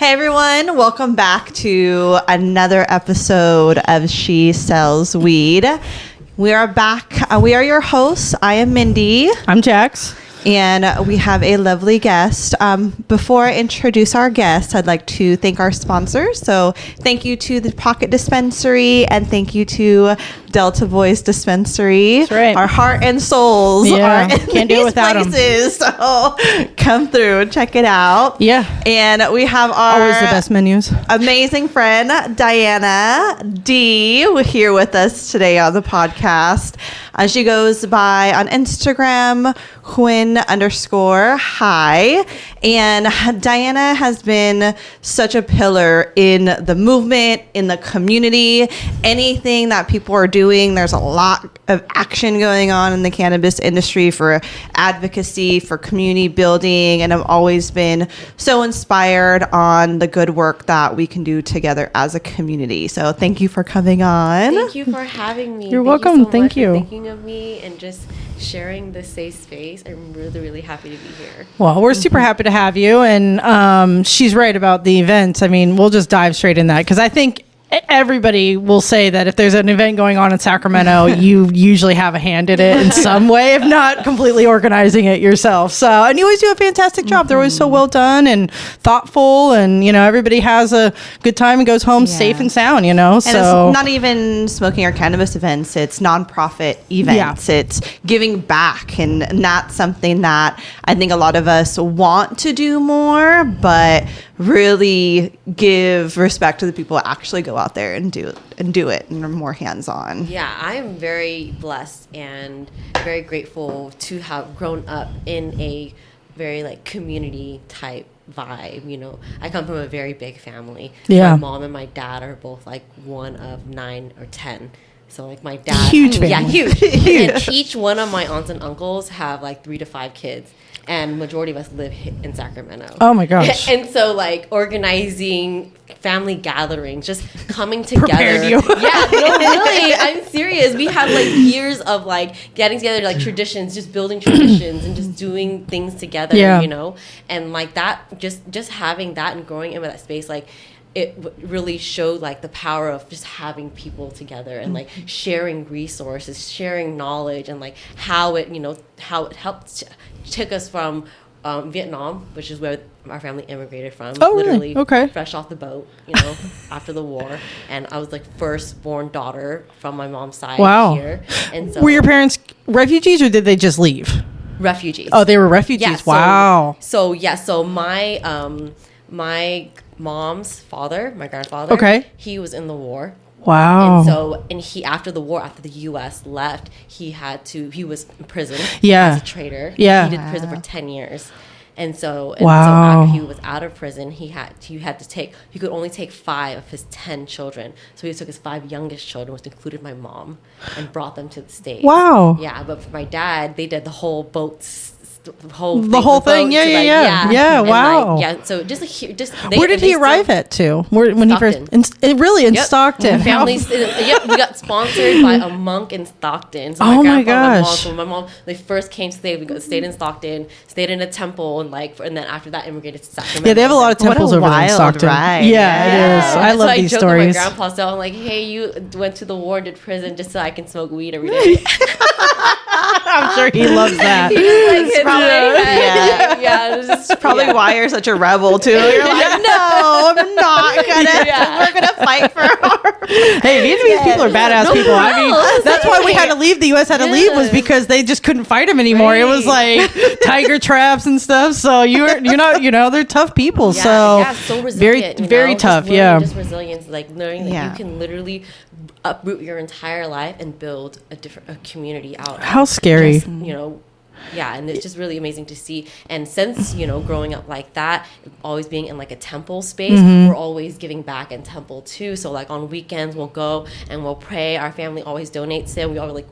Hey everyone, welcome back to another episode of She Sells Weed. We are back. We are your hosts. I am Mindy. I'm Jax. And we have a lovely guest. Before I introduce our guest, I'd like to thank our sponsors. So thank you to the Pocket Dispensary and thank you to Delta Voice Dispensary. That's right. Our heart and souls are in can't do it without places. So come through and check it out. Yeah. And we have our always the best menus. Amazing friend, Diana D, here with us today on the podcast. She goes by on Instagram, Huynh_hi. And Diana has been such a pillar in the movement, in the community, anything that people are doing. There's a lot of action going on in the cannabis industry for advocacy, for community building. And I've always been so inspired on the good work that we can do together as a community. So thank you for coming on. Thank you for having me. You're welcome. You so Thank much you. For thinking of me and just sharing this safe space. I'm really, really happy to be here. Well, we're super happy to have you. And she's right about the event. I mean, we'll just dive straight in that because I think everybody will say that if there's an event going on in Sacramento, you usually have a hand in it in some way, if not completely organizing it yourself. So, and you always do a fantastic job. They're always so well done and thoughtful, and you know, everybody has a good time and goes home safe and sound. You know, and so it's not even smoking or cannabis events; it's nonprofit events. Yeah. It's giving back, and that's something that I think a lot of us want to do more, but really give respect to the people who actually go out there and do it and are more hands-on. Yeah, I am very blessed and very grateful to have grown up in a very like community type vibe. You know, I come from a very big family. Yeah. My mom and my dad are both like one of 9 or 10. So like my dad, Huge family. yeah, huge. And each one of my aunts and uncles have like 3 to 5 kids. And majority of us live in Sacramento. Oh my gosh. And so like organizing family gatherings, just coming together. Prepared you. Yeah, no, really, I'm serious. We have like years of like getting together, like traditions, just building traditions and just doing things together, you know? And like that, just having that and growing into that space, like it really showed like the power of just having people together and like sharing resources, sharing knowledge, and like how it, you know, how it helped took us from Vietnam, which is where our family immigrated from. Oh, literally really? Okay. Fresh off the boat, you know, after the war. And I was like firstborn daughter from my mom's side here. And so were your parents refugees or did they just leave? refugees. Oh, they were refugees. Yeah, Wow. So my my mom's father, my grandfather, he was in the war. Wow. And so, he, after the war, after the U.S. left, he was in prison Yeah. as a traitor. Yeah. He did prison for 10 years. And so Wow. after he was out of prison, he could only take 5 of his 10 children. So he took his 5 youngest children, which included my mom, and brought them to the States. Wow. Yeah, but for my dad, they did the whole boats. The whole thing. Yeah. Wow. So just where did he arrive at too? When he first in Stockton? My family's we got sponsored by a monk in Stockton. So my gosh. My mom, they first came to stayed in Stockton, stayed in a temple, and then after that immigrated to Sacramento. Yeah, they have a lot of temples over in Stockton. Ride. Yeah, it is. I love these stories. My grandpa, so I'm like, hey, you went to the war, did prison, just so I can smoke weed every day. I'm sure he loves that. He just like hits yeah. It was just Probably why you're such a rebel too. You're like, no, I'm not gonna. We're gonna fight for our. Hey, Vietnamese people are badass people. I mean, that's why we had to leave. The U.S. had to leave was because they just couldn't fight them anymore. It was like tiger traps and stuff. So you're not, you know, they're tough people. So resilient, very tough. Just resilience, like learning that Yeah. you can literally uproot your entire life and build a community out. How scary. Just, you know. Yeah, and it's just really amazing to see. And since, you know, growing up like that, always being in like a temple space, we're always giving back in temple too. So like on weekends, we'll go and we'll pray. Our family always donates it. We all like,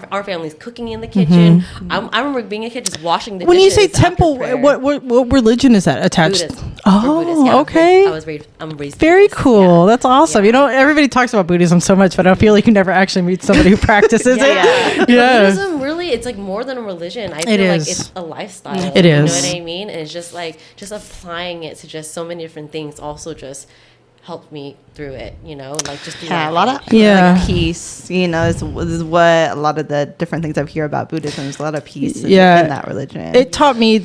our family's cooking in the kitchen. I remember being a kid just washing the dishes. When you say temple, what religion is that attached? Buddhism. Oh, Buddhist. Yeah, okay. I'm raised Very Buddhist. cool. Yeah. That's awesome. Yeah. You know, everybody talks about Buddhism so much, but I feel like you never actually meet somebody who practices it. Yeah. Buddhism really, it's like more than a religion. I feel like it's a lifestyle. It is. You know what I mean? And it's just like, just applying it to just so many different things also just helped me through it, you know, like just do a lot of like peace, you know, is what a lot of the different things I hear about Buddhism is a lot of peace in that religion. It taught me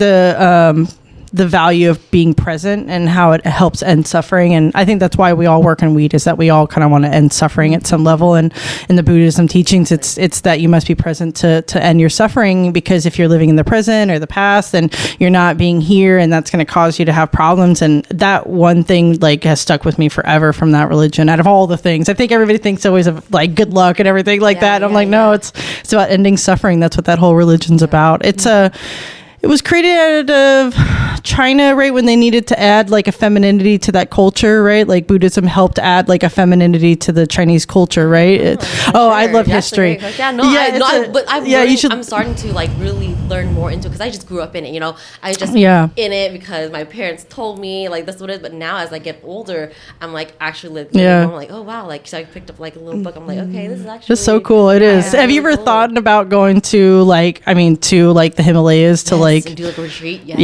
the value of being present and how it helps end suffering. And I think that's why we all work in weed, is that we all kind of want to end suffering at some level. And in the Buddhism teachings, it's that you must be present to end your suffering, because if you're living in the present or the past, then you're not being here, and that's going to cause you to have problems. And that one thing like has stuck with me forever from that religion. Out of all the things, I think everybody thinks always of like good luck and everything like that. I'm like, no, it's about ending suffering. That's what that whole religion's about. It was created out of China, right, when they needed to add like a femininity to that culture, right? Like Buddhism helped add like a femininity to the Chinese culture, right? I love history. I'm starting to like really learn more into it, because I just grew up in it, you know. I just in it because my parents told me like that's what it is. But now as I get older, I'm like actually living. I'm like, oh wow, like so I picked up like a little book. I'm like, okay, this is actually just so cool. It is. Have you ever thought about going to the Himalayas to and do like a retreat? Go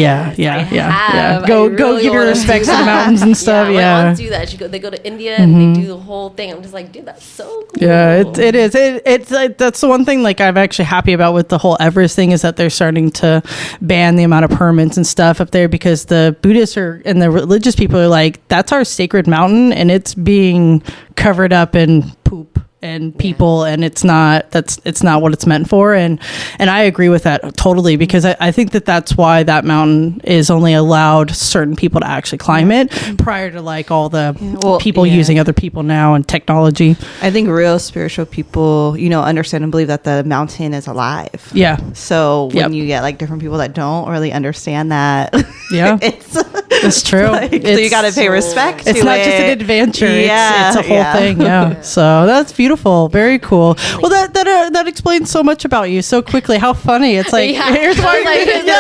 give your respects to the mountains and stuff. My aunts do that. They go to India and they do the whole thing. I'm just like, dude, that's so cool. Yeah, it is. It's like, that's the one thing like I'm actually happy about with the whole Everest thing, is that they're starting to ban the amount of permits and stuff up there, because the Buddhists and the religious people are like, that's our sacred mountain and it's being covered up in poop and people, and it's not what it's meant for. And I agree with that totally, because I think that's why that mountain is only allowed certain people to actually climb it, prior to like all the people using other people now and technology. I think real spiritual people, you know, understand and believe that the mountain is alive. Yeah. So when you get like different people that don't really understand that, it's true. So you got to pay respect. It's not just an adventure. It's a whole thing. Yeah. So that's beautiful. Very cool. Well, that explains so much about you so quickly. How funny. It's like, here's why.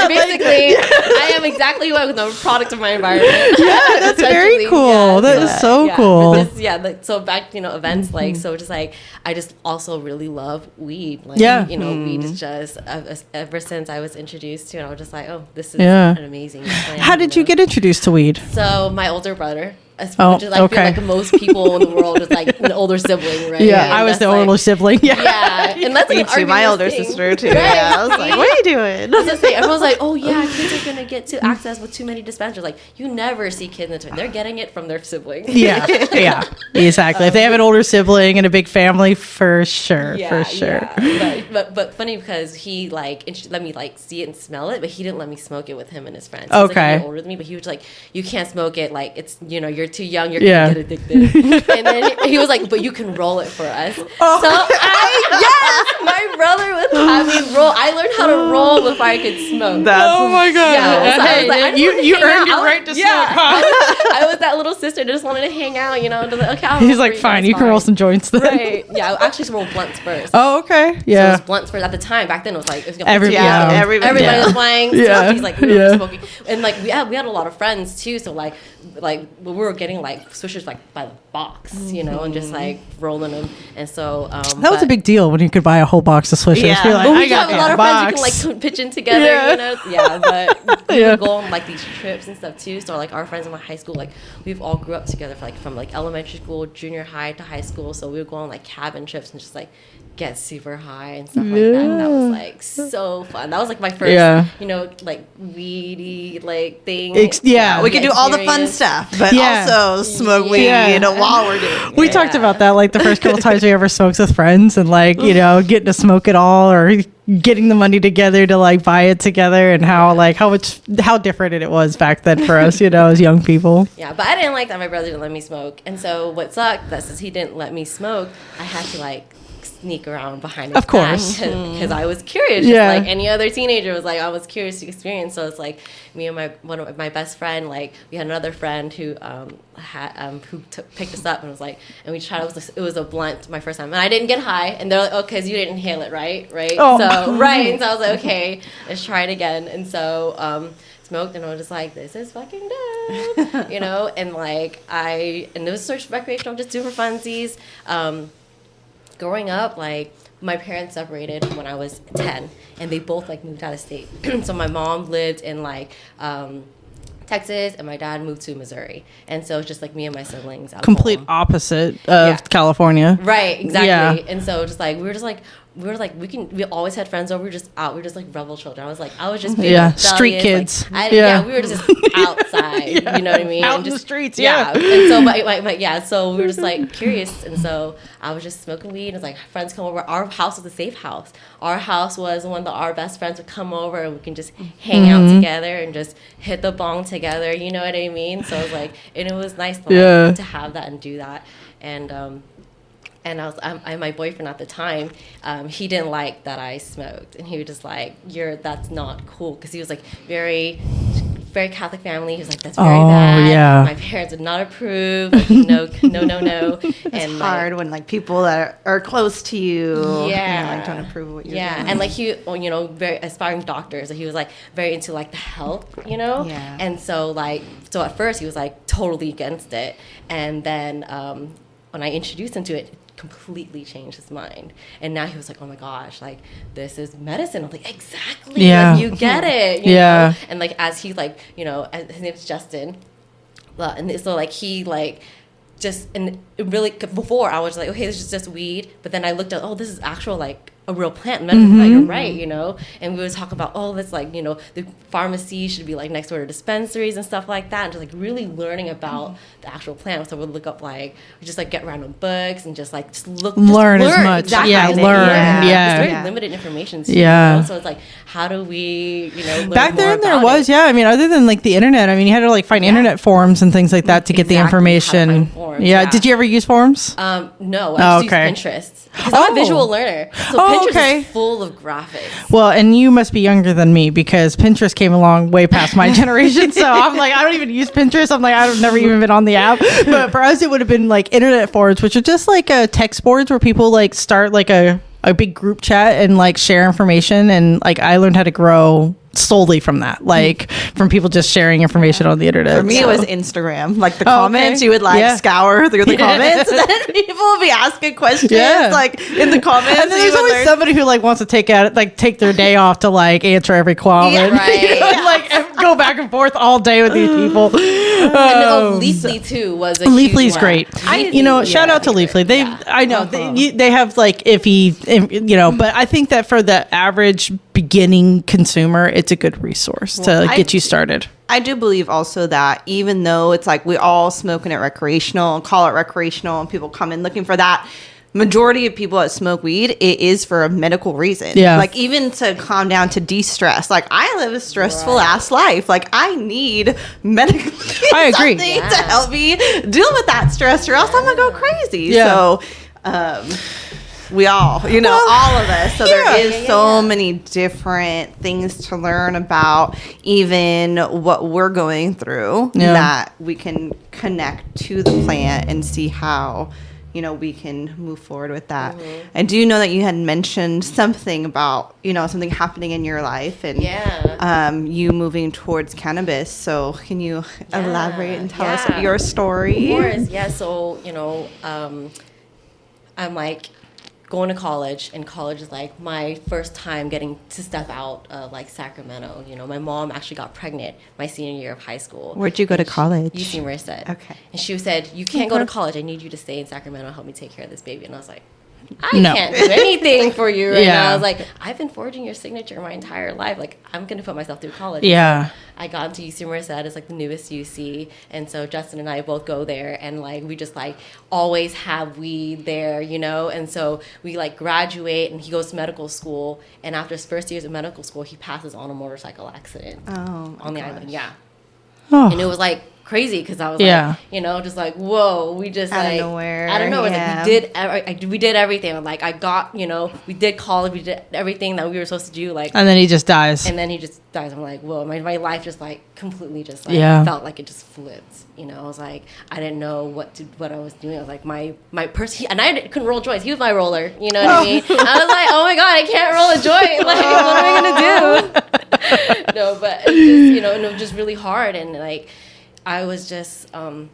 Basically, I am exactly who I was, a product of my environment. Yeah, that's very cool. That is so cool. So back, events like, so just like, I just also really love weed. Like, weed is just, ever since I was introduced to it, I was just like, oh, this is an amazing plant. How did you get introduced to weed? So my older brother. I feel like most people in the world is like an older sibling, right? Yeah, I was the older sibling. Yeah, and that's like an my older sister too. Right? Yeah, I was like, what are you doing? I was just saying, everyone's like, oh yeah, kids are gonna get to access with too many dispensaries. Like, you never see kids in the they're getting it from their sibling. Yeah, exactly. If they have an older sibling and a big family, for sure. But funny, because he like let me like see it and smell it, but he didn't let me smoke it with him and his friends. He was, like, a year older than me, but he was like, you can't smoke it. Like, it's you're too young, you're gonna get addicted. And then he was like, but you can roll it for us. So my brother would have me roll. I learned how to roll before I could smoke. Oh my god! Yeah, so I was like, you earned your right to smoke. Huh? I was that little sister that just wanted to hang out. He's like, fine, you can roll some joints then. Right? Yeah, I actually rolled blunts first. Oh, okay. Yeah. So it was blunts first. At the time, back then it was like everybody was playing. So he's like, we were smoking, and like we had a lot of friends too. So like we were getting like swishers like by the box, and just like rolling them. And so that was a big deal when you could buy a whole box of swishers. Yeah, like, we have a lot of friends you can like pitch in together. But we would go on like these trips and stuff too. So like our friends in my high school, like we've all grew up together from like elementary school, junior high to high school. So we would go on like cabin trips and just like get super high and stuff like that. And that was like so fun. That was like my first, like weedy like thing. We could do all the fun stuff, but also smoke weed while we're doing it. We talked about that like the first couple times we ever smoked with friends, and like getting to smoke it all, or getting the money together to like buy it together, and how different it was back then for us, as young people. Yeah, but I didn't like that my brother didn't let me smoke, and so what sucked that since he didn't let me smoke, I had to like sneak around behind his Of course. because I was curious, Yeah. just like any other teenager was like, I was curious to experience. So it's like me and one of my best friend, like we had another friend who picked us up and was like, and we tried. It was a blunt my first time, and I didn't get high. And they're like, oh, because you didn't inhale it, right? Oh. So right, and so I was like, okay, let's try it again. And so smoked, and I was just like, this is fucking dope, you know. And like and it was sort of recreational, just super funsies. Growing up, like my parents separated when I was 10, and they both like moved out of state. So my mom lived in like Texas, and my dad moved to Missouri, and so it's just like me and my siblings. Complete opposite of California. Right, exactly. Yeah. And so just like we always had friends over. We were just out. We were just like rebel children. I was just being rebellious. Street kids. Like, Yeah. We were just outside. You know what I mean? Out And in just, the streets. Yeah. And so so we were just like curious, and so I was just smoking weed. And it's like friends come over. Our house was a safe house. Our house was one that our best friends would come over, and we can just hang out together and just hit the bong together. You know what I mean? So it was like, and it was nice to have that and do that. And my boyfriend at the time, he didn't like that I smoked, and he was just like, that's not cool, because he was like very Catholic family. He was like, that's very bad. Yeah. My parents would not approve. Like, no. It's hard when like people that are close to you, yeah, like don't approve of what you're doing. And like he, very aspiring doctor, so he was like very into like the health, Yeah. And so at first he was like totally against it, and then when I introduced him to it, completely changed his mind, and now he was like, oh my gosh, like this is medicine. I'm like, exactly. Like, you get it. You know? And like as he his name's Justin, and so like he like just, and it really, before I was like, okay, this is just weed, but then I looked at, oh, this is actual like a real plant. You're right, and we would talk about, oh, that's like, the pharmacy should be like next door to dispensaries and stuff like that, and just like really learning about the actual plant. So we'd look up we just like get random books and just learn as much. Exactly. Yeah. It's very limited information too, so it's like, how do we learn back more then there about was it? I mean, other than like the internet, I mean, you had to like find internet forums and things like that to get the information. How to find forums, Did you ever use forums? No, I just use Pinterest, because I'm a visual learner, so Pinterest is full of graphics. Well, and you must be younger than me, because Pinterest came along way past my generation. So I'm like, I don't even use Pinterest. I'm like, I've never even been on the app. But for us, it would have been like internet forums, which are just like text boards where people like start like a big group chat and like share information. And like I learned how to grow solely from that, like from people just sharing information on the internet. For me, it was Instagram. Like the comments, you would scour through the comments, and then people would be asking questions like in the comments. And then there's always somebody who like wants to take their day off to like answer every comment, and like go back and forth all day with these people. And Leafly too was a Leafly's huge great. Shout out to Leafly. They have like iffy, but I think that for the average beginning consumer, it's a good resource to get you started. I do believe also that even though it's like we all smoking it recreational and call it recreational, and people come in looking for that, majority of people that smoke weed, it is for a medical reason. Yeah. Like even to calm down, to de-stress. Like I live a stressful ass life. Like I need medical I agree. to help me deal with that stress, or else I'm gonna go crazy. Yeah. So we all, all of us. So there is so many different things to learn about, even what we're going through, that we can connect to the plant and see how, we can move forward with that. Mm-hmm. I do know that you had mentioned something about, something happening in your life and you moving towards cannabis. So can you elaborate and tell us your story? Of course, yeah. So, I'm like going to college, and college is like my first time getting to step out of like Sacramento. My mom actually got pregnant my senior year of high school. Where'd you go to college? UC Merced. Okay. And she said, you can't go to college. I need you to stay in Sacramento and help me take care of this baby. And I was like, I can't do anything for you right now. I was like, I've been forging your signature my entire life. Like, I'm going to put myself through college. Yeah. I got into UC Merced. It's like the newest UC. And so Justin and I both go there, and like we just like always have weed there, And so we like graduate, and he goes to medical school. And after his first years of medical school, he passes on a motorcycle accident on the island. Yeah. Oh. And it was like crazy because I was like, you know, just like, whoa, we just out like of nowhere. Like we did everything. Like I got, you know, we did college, we did everything that we were supposed to do. Like, and then he just dies. I'm like, whoa, my life just like completely just like felt like it just flipped. You know, I was like, I didn't know what I was doing. I was like, my person, and I couldn't roll joints. He was my roller. You know what I mean? I was like, oh my god, I can't roll a joint. Like, what am I gonna do? No, but it just, you know, and it was just really hard, and like. I was just, I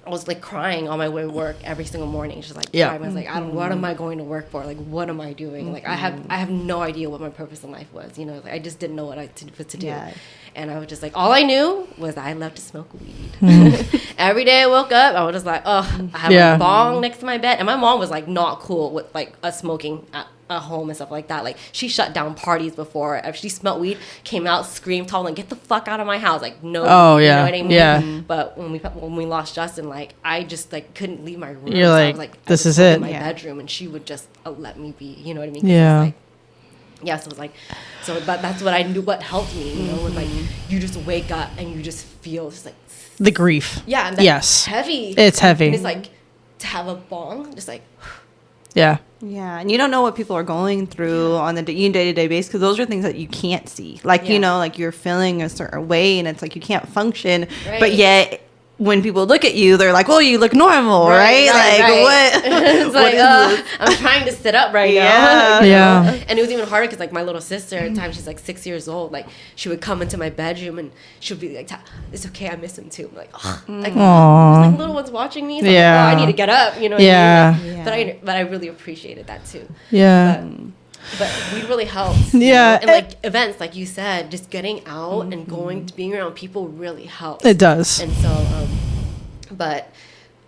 was like crying on my way to work every single morning. Just like crying. I was like, what am I going to work for? Like, what am I doing? Like, I have no idea what my purpose in life was. You know, like, I just didn't know what to do. Yeah. And I was just like, all I knew was I loved to smoke weed. Every day I woke up, I was just like, oh, I have a bong next to my bed. And my mom was like not cool with like us smoking at home and stuff like that. Like, she shut down parties before. If she smelled weed, came out, screamed, told them, get the fuck out of my house. Like, no. Oh, yeah. You know what I mean? Yeah. But when we lost Justin, like, I just like couldn't leave my room. You're like, I was like, this is it. In my bedroom, and she would just let me be. You know what I mean? Yeah. Yeah, so it was like, but that's what I knew. What helped me, you know, was like you just wake up and you just feel just like the grief. Yeah, and that's heavy. It's heavy. And it's like to have a bong, just like. Yeah. Yeah, and you don't know what people are going through on the day-to-day basis because those are things that you can't see. Like, you know, like you're feeling a certain way and it's like you can't function, but yet when people look at you, they're like, "Oh, you look normal, right?" What? It's like, I'm trying to sit up right now. Yeah. And it was even harder because, like, my little sister at the time, she's like 6 years old. Like, she would come into my bedroom and she would be like, "It's okay, I miss him too." I'm like, "Oh, like, there's like little ones watching me." So I'm like, "Oh, I need to get up," you know? What I mean? Like, but I really appreciated that too. Yeah. But weed really helps. Yeah. And like events, like you said, just getting out and going to being around people really helps. It does. And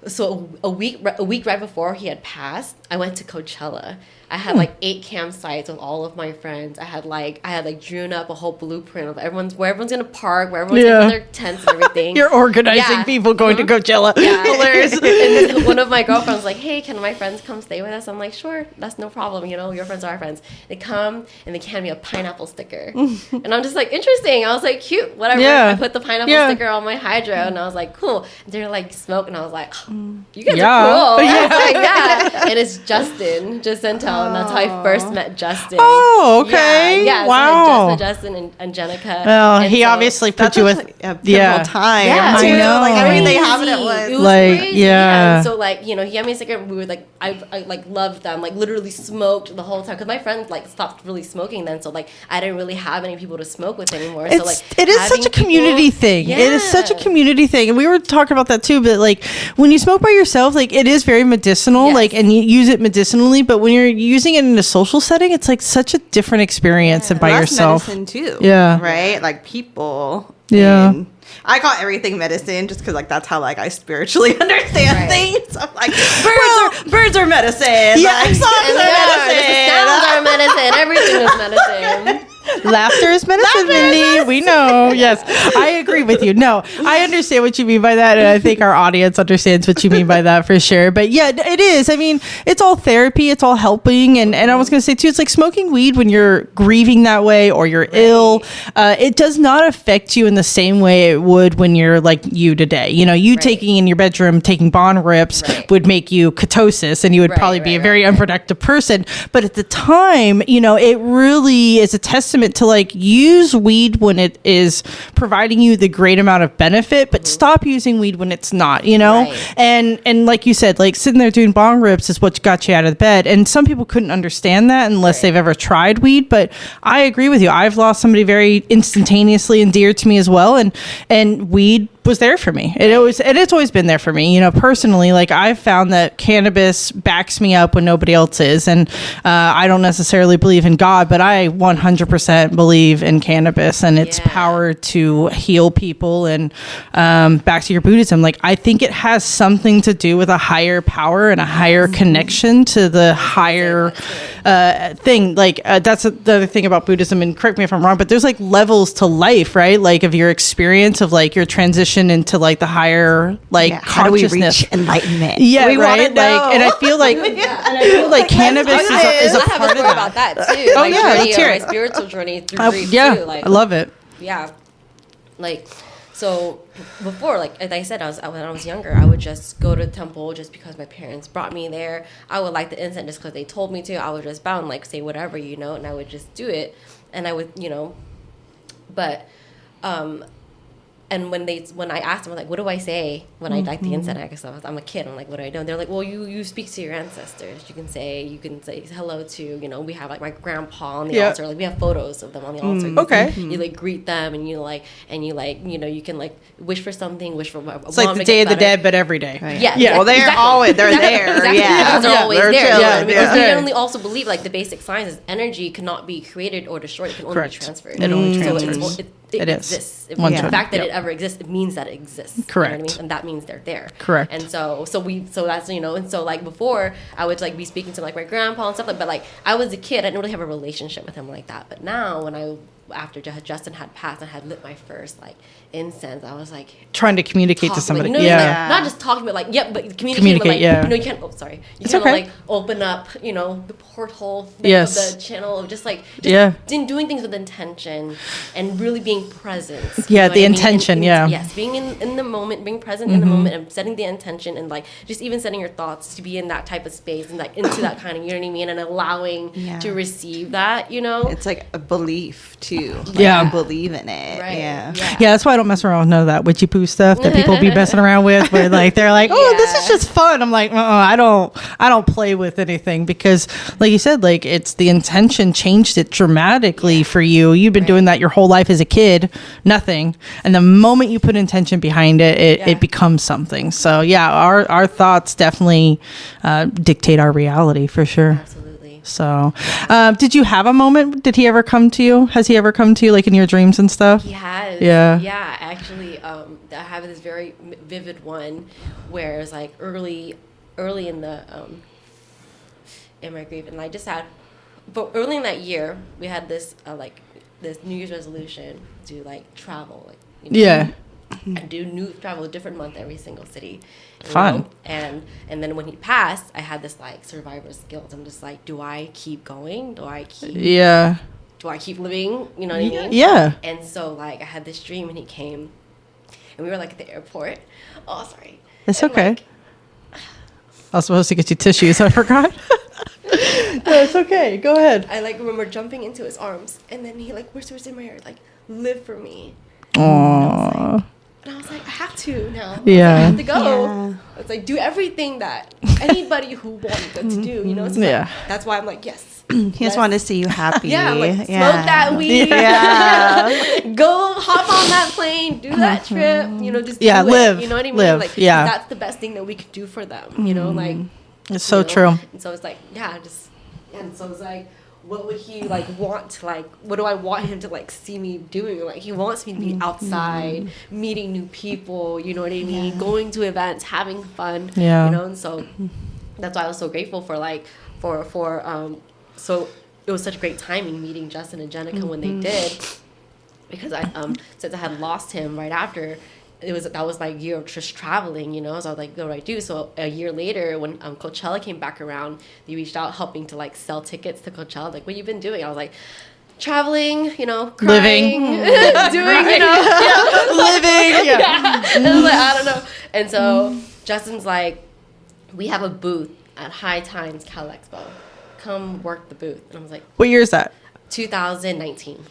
so, a week right before he had passed, I went to Coachella. I had like 8 campsites with all of my friends. I had drewn up a whole blueprint of where everyone's gonna park, where everyone's gonna put their tents and everything. You're organizing people going to Coachella. Yeah. Hilarious. And one of my girlfriends was like, "Hey, can my friends come stay with us?" I'm like, "Sure, that's no problem. You know, your friends are our friends." They come and they hand me a pineapple sticker, and I'm just like, interesting. I was like, cute, whatever. Yeah. I put the pineapple sticker on my hydro, and I was like, cool. And they're like, smoke, and I was like, you guys are cool. I was like, yeah. And it's Justin Jacinto. And that's how I first met Justin. Oh, okay. Yeah. Wow. So I just met Justin and Jenica. Well, and he obviously put you with a pivotal time. Yeah, I know. Like everything happened at once. It was crazy. Yeah. And so like, you know, he had me a cigarette. We were like, I like loved them. Like literally smoked the whole time because my friends like stopped really smoking then. So like I didn't really have any people to smoke with anymore. So like it is such a community thing. Yeah. It is such a community thing, and we were talking about that too. But like when you smoke by yourself, like it is very medicinal. Yes. Like and you use it medicinally, but when you're using it in a social setting, it's like such a different experience than by yourself. Medicine too. Yeah. Right. Like people. Yeah. And I call everything medicine just because like that's how like I spiritually understand things. I'm like birds are medicine. Yeah. Like songs are medicine. Sounds are medicine. Everything is medicine. Laughter is medicine, Mindy. We know. Yes, I agree with you. No, I understand what you mean by that, and I think our audience understands what you mean by that for sure. But yeah, it is. I mean, it's all therapy. It's all helping. And I was going to say too, it's like smoking weed when you're grieving that way or you're ill. It does not affect you in the same way it would when you're like you today. You know, you taking in your bedroom, taking bong rips would make you ketosis, and you would probably be a very unproductive person. But at the time, you know, it really is a testament to like use weed when it is providing you the great amount of benefit, but stop using weed when it's not, you know? And like you said, like sitting there doing bong rips is what got you out of the bed. And some people couldn't understand that unless they've ever tried weed. But I agree with you. I've lost somebody very instantaneously and dear to me as well. And weed was there for me. It's always been there for me. You know, personally, like I've found that cannabis backs me up when nobody else is. And I don't necessarily believe in God, but I 100% believe in cannabis and its power to heal people. And back to your Buddhism, like I think it has something to do with a higher power and a higher connection to the higher thing. Like that's the other thing about Buddhism, and correct me if I'm wrong, but there's like levels to life, right? Like of your experience of like your transition into like the higher like consciousness. How do we reach enlightenment? Yeah, we right. Like, and I feel like cannabis is a part of that. About that too. Oh yeah, let's hear my it. spiritual journey through grief yeah, too. Like, I love it. Yeah, like So before, like I said, when I was younger, I would just go to the temple just because my parents brought me there. I would light the incense just because they told me to. I would just bow and like say whatever, and I would just do it. And I would, but and when I asked them, like, what do I say when I light the incense? I guess I'm a kid. I'm like, what do I do? And they're like, well, you speak to your ancestors. You can say hello to, we have like my grandpa on the altar. Like we have photos of them on the altar. Okay. You like greet them and you can like wish for something, wish for it's like the Day of the Dead, but every day. Right. Yeah. Well, they're always there. Exactly. Yeah. They're always there. Chilling, Because we only also believe like the basic science is energy cannot be created or destroyed. It can only be transferred. It only transfers. So it exists. The fact that it ever exists, it means that it exists. Correct. You know what I mean? And that means they're there. Correct. And so that's, and so like before I would like be speaking to like my grandpa and stuff like, but like I was a kid, I didn't really have a relationship with him like that. But now after Justin had passed and had lit my first like incense, I was like trying to communicate to somebody. Like, not just talking, but like but communicate. But, like, you can't. Oh, sorry. You can't like open up, the porthole, the channel of just doing things with intention and really being present. Yeah, the intention. Yes, being in the moment, being present in the moment, and setting the intention, and like just even setting your thoughts to be in that type of space and like into that kind of, you know what I mean, and allowing to receive that. It's like a belief too. I believe in it. Right. Yeah. That's why I don't mess around with none of that witchy poo stuff that people be messing around with, where like they're like, oh, this is just fun. I'm like, I don't play with anything, because like you said, like it's the intention changed it dramatically for you. You've been doing that your whole life as a kid, nothing, and the moment you put intention behind it, it becomes something. So our thoughts definitely dictate our reality for sure. Absolutely. So, did you have a moment? Did he ever come to you? Has he ever come to you, like in your dreams and stuff? He has. Yeah. Yeah. Actually, I have this very vivid one where it's like early in the in my grief, and I just had, but early in that year, we had this this New Year's resolution to like travel, and do travel a different month every single city. Fun. And then when he passed, I had this like survivor's guilt. I'm just like, do I keep going? Do I keep living? You know what I mean? Yeah. And so like I had this dream, and he came, and we were like at the airport. Oh, sorry. It's okay. I was supposed to get you tissues. I forgot. No, it's okay. Go ahead. I like remember jumping into his arms, and then he like whispers in my ear like, "Live for me." Aww. And I was like, I have to now. Yeah. I have to go. Yeah. It's like, do everything that anybody who wanted to do, So like, that's why I'm like, yes. He just wanted to see you happy. Yeah, like, smoke that weed. Yeah. Go hop on that plane, do that trip, just do live. it. You know what I mean? Live. Like, that's the best thing that we could do for them, like. It's so true. And so it's like, and so it's like, what would he like want to like, what do I want him to like see me doing? Like he wants me to be outside, meeting new people, you know what I mean? Going to events, having fun, and so that's why I was so grateful for like, so it was such great timing meeting Justin and Jenica when they did, because I, since I had lost him right after, that was my year of just traveling, so I was like, what do I do? So a year later, when Coachella came back around, they reached out helping to like sell tickets to Coachella. Like, what you been doing? I was like, traveling, crying, living, doing, living. And I was like, I don't know. And so Justin's like, we have a booth at High Times Cal Expo. Come work the booth. And I was like, what year is that? 2019.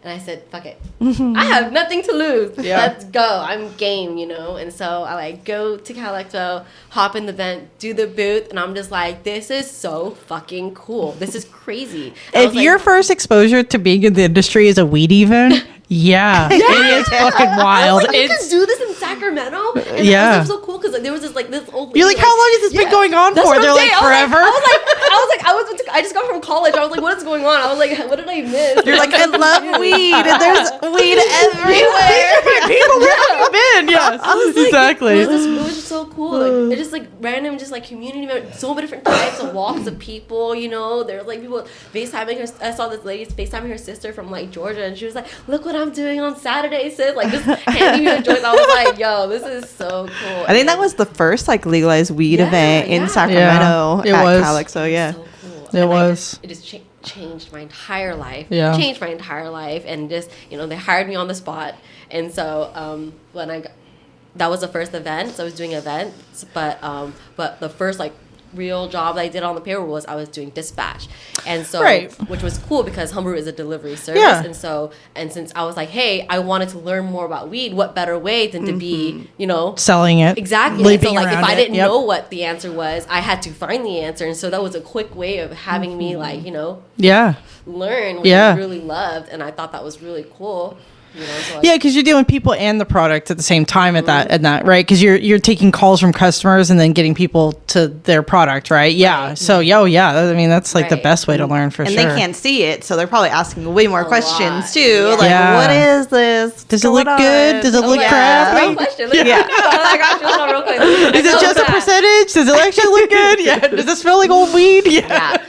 And I said, fuck it. I have nothing to lose. Let's go. I'm game, And so I like go to Cal Expo, hop in the vent, do the booth, and I'm just like, this is so fucking cool. This is crazy. If your first exposure to being in the industry is a weed event, it is fucking wild. Like, you can do this in Sacramento? And it was so cool because there was this old lady. You're like, how long has this been going on for? They're like, forever? I just got from college. I was like, what is going on? I was like, what did I miss? You're like, I love weed, and there's weed everywhere. People, where have you been? Yes, I was like, exactly. It was just so cool. Like, it's just like random, just like community, so many different types of walks of people, There's like people FaceTiming her. I saw this lady FaceTiming her sister from like Georgia, and she was like, look what I'm doing on Saturday, sis. Like, just handing me a joint. I was like, yo, this is so cool. I think that was the first like legalized weed event in Sacramento at Cal Expo. Yeah. So cool. It was. It just changed. changed my entire life. Yeah. Changed my entire life, and just they hired me on the spot, and so when that was the first event. So I was doing events, but the first real job that I did on the payroll was I was doing dispatch, and so which was cool because Humbroo is a delivery service, and since I was like, hey, I wanted to learn more about weed, what better way than to be selling it exactly. And so if I didn't know what the answer was, I had to find the answer, and so that was a quick way of having me learn what I really loved, and I thought that was really cool. Because you're dealing with people and the product at the same time at that, right? Because you're taking calls from customers and then getting people to their product, right? Yeah. Right. So I mean, that's the best way to learn for sure. And they can't see it, so they're probably asking way more questions too. What is this? Does it look good? Does it look crafty? Question. Is it just a percentage? Does it actually look good? Yeah. Does it smell like old weed? Yeah.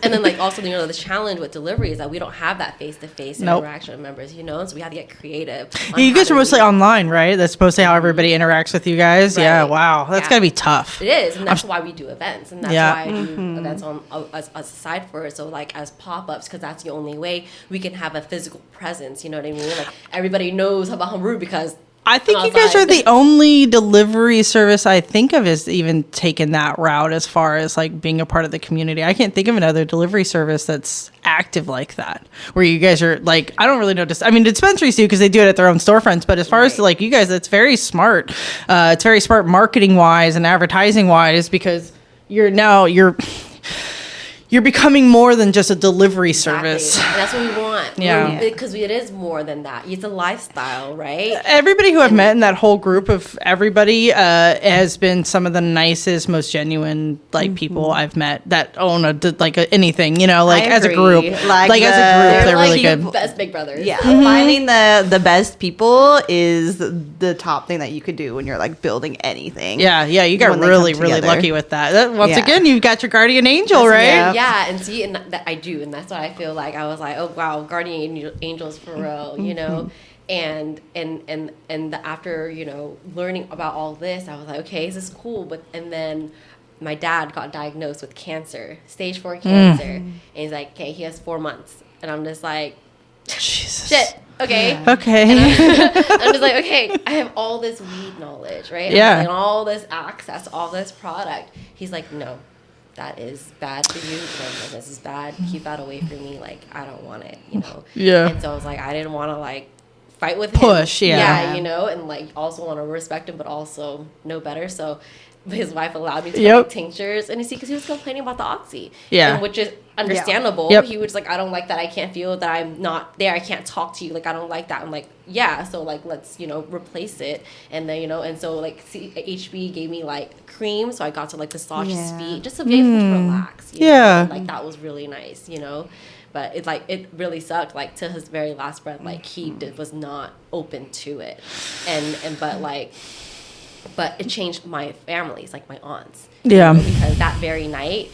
And then also the challenge with delivery is that we don't have that face-to-face interaction with members, so we have to get creative. You guys are mostly online, right? That's supposed to be how everybody interacts with you guys. Right. Yeah, wow, that's gotta be tough. It is, and that's why we do events, and that's why I do events on as a side for it. So as pop-ups, because that's the only way we can have a physical presence. You know what I mean? Everybody knows about Humbroo because I think you guys are the only delivery service I think of as even taken that route as far as being a part of the community. I can't think of another delivery service that's active like that, where you guys are I don't really know. I mean, dispensaries do because they do it at their own storefronts. But as far as you guys, it's very smart. It's very smart marketing wise and advertising wise because you're becoming more than just a delivery service. And that's what we want. Yeah. Because it is more than that. It's a lifestyle, right? Everybody who I've met in that whole group of everybody has been some of the nicest, most genuine people I've met that own anything, as a group. As a group, they're really good. Best big brothers. Yeah. Finding the best people is the top thing that you could do when you're building anything. Yeah, you got really, really lucky with that. Once again, you've got your guardian angel, right? Yeah, and see, and that I do, and that's what I feel like. I was like, oh wow, guardian angels for real, and after learning about all this, I was like, okay, this is cool. And then my dad got diagnosed with cancer, stage 4 cancer, and he's like, okay, he has 4 months, and I'm just like, Jesus. Shit. Okay. Yeah. Okay. I'm just like, okay, I have all this weed knowledge, right? Yeah. And all this access, all this product. He's like, no. That is bad for you. This is bad. Keep that away from me. I don't want it, Yeah. And so I was like, I didn't want to fight with push, him. yeah. And also want to respect him, but also know better. So his wife allowed me to take tinctures, and because he was complaining about the oxy, and which is understandable. Yep. He was like, I don't like that. I can't feel that I'm not there. I can't talk to you. I don't like that. I'm like, yeah. So let's replace it, and then and so HB gave me cream, so I got to massage his feet just to be able to relax. That was really nice, But it really sucked. To his very last breath, he was not open to it, but it changed my families, my aunts. Yeah. Because that very night,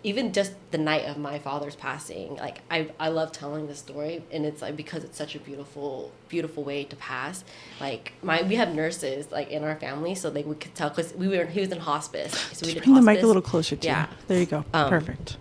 even just the night of my father's passing, I love telling this story, and it's because it's such a beautiful, beautiful way to pass. We have nurses in our family, so we could tell because he was in hospice. So we did bring hospice. the mic a little closer to you. There you go. Perfect.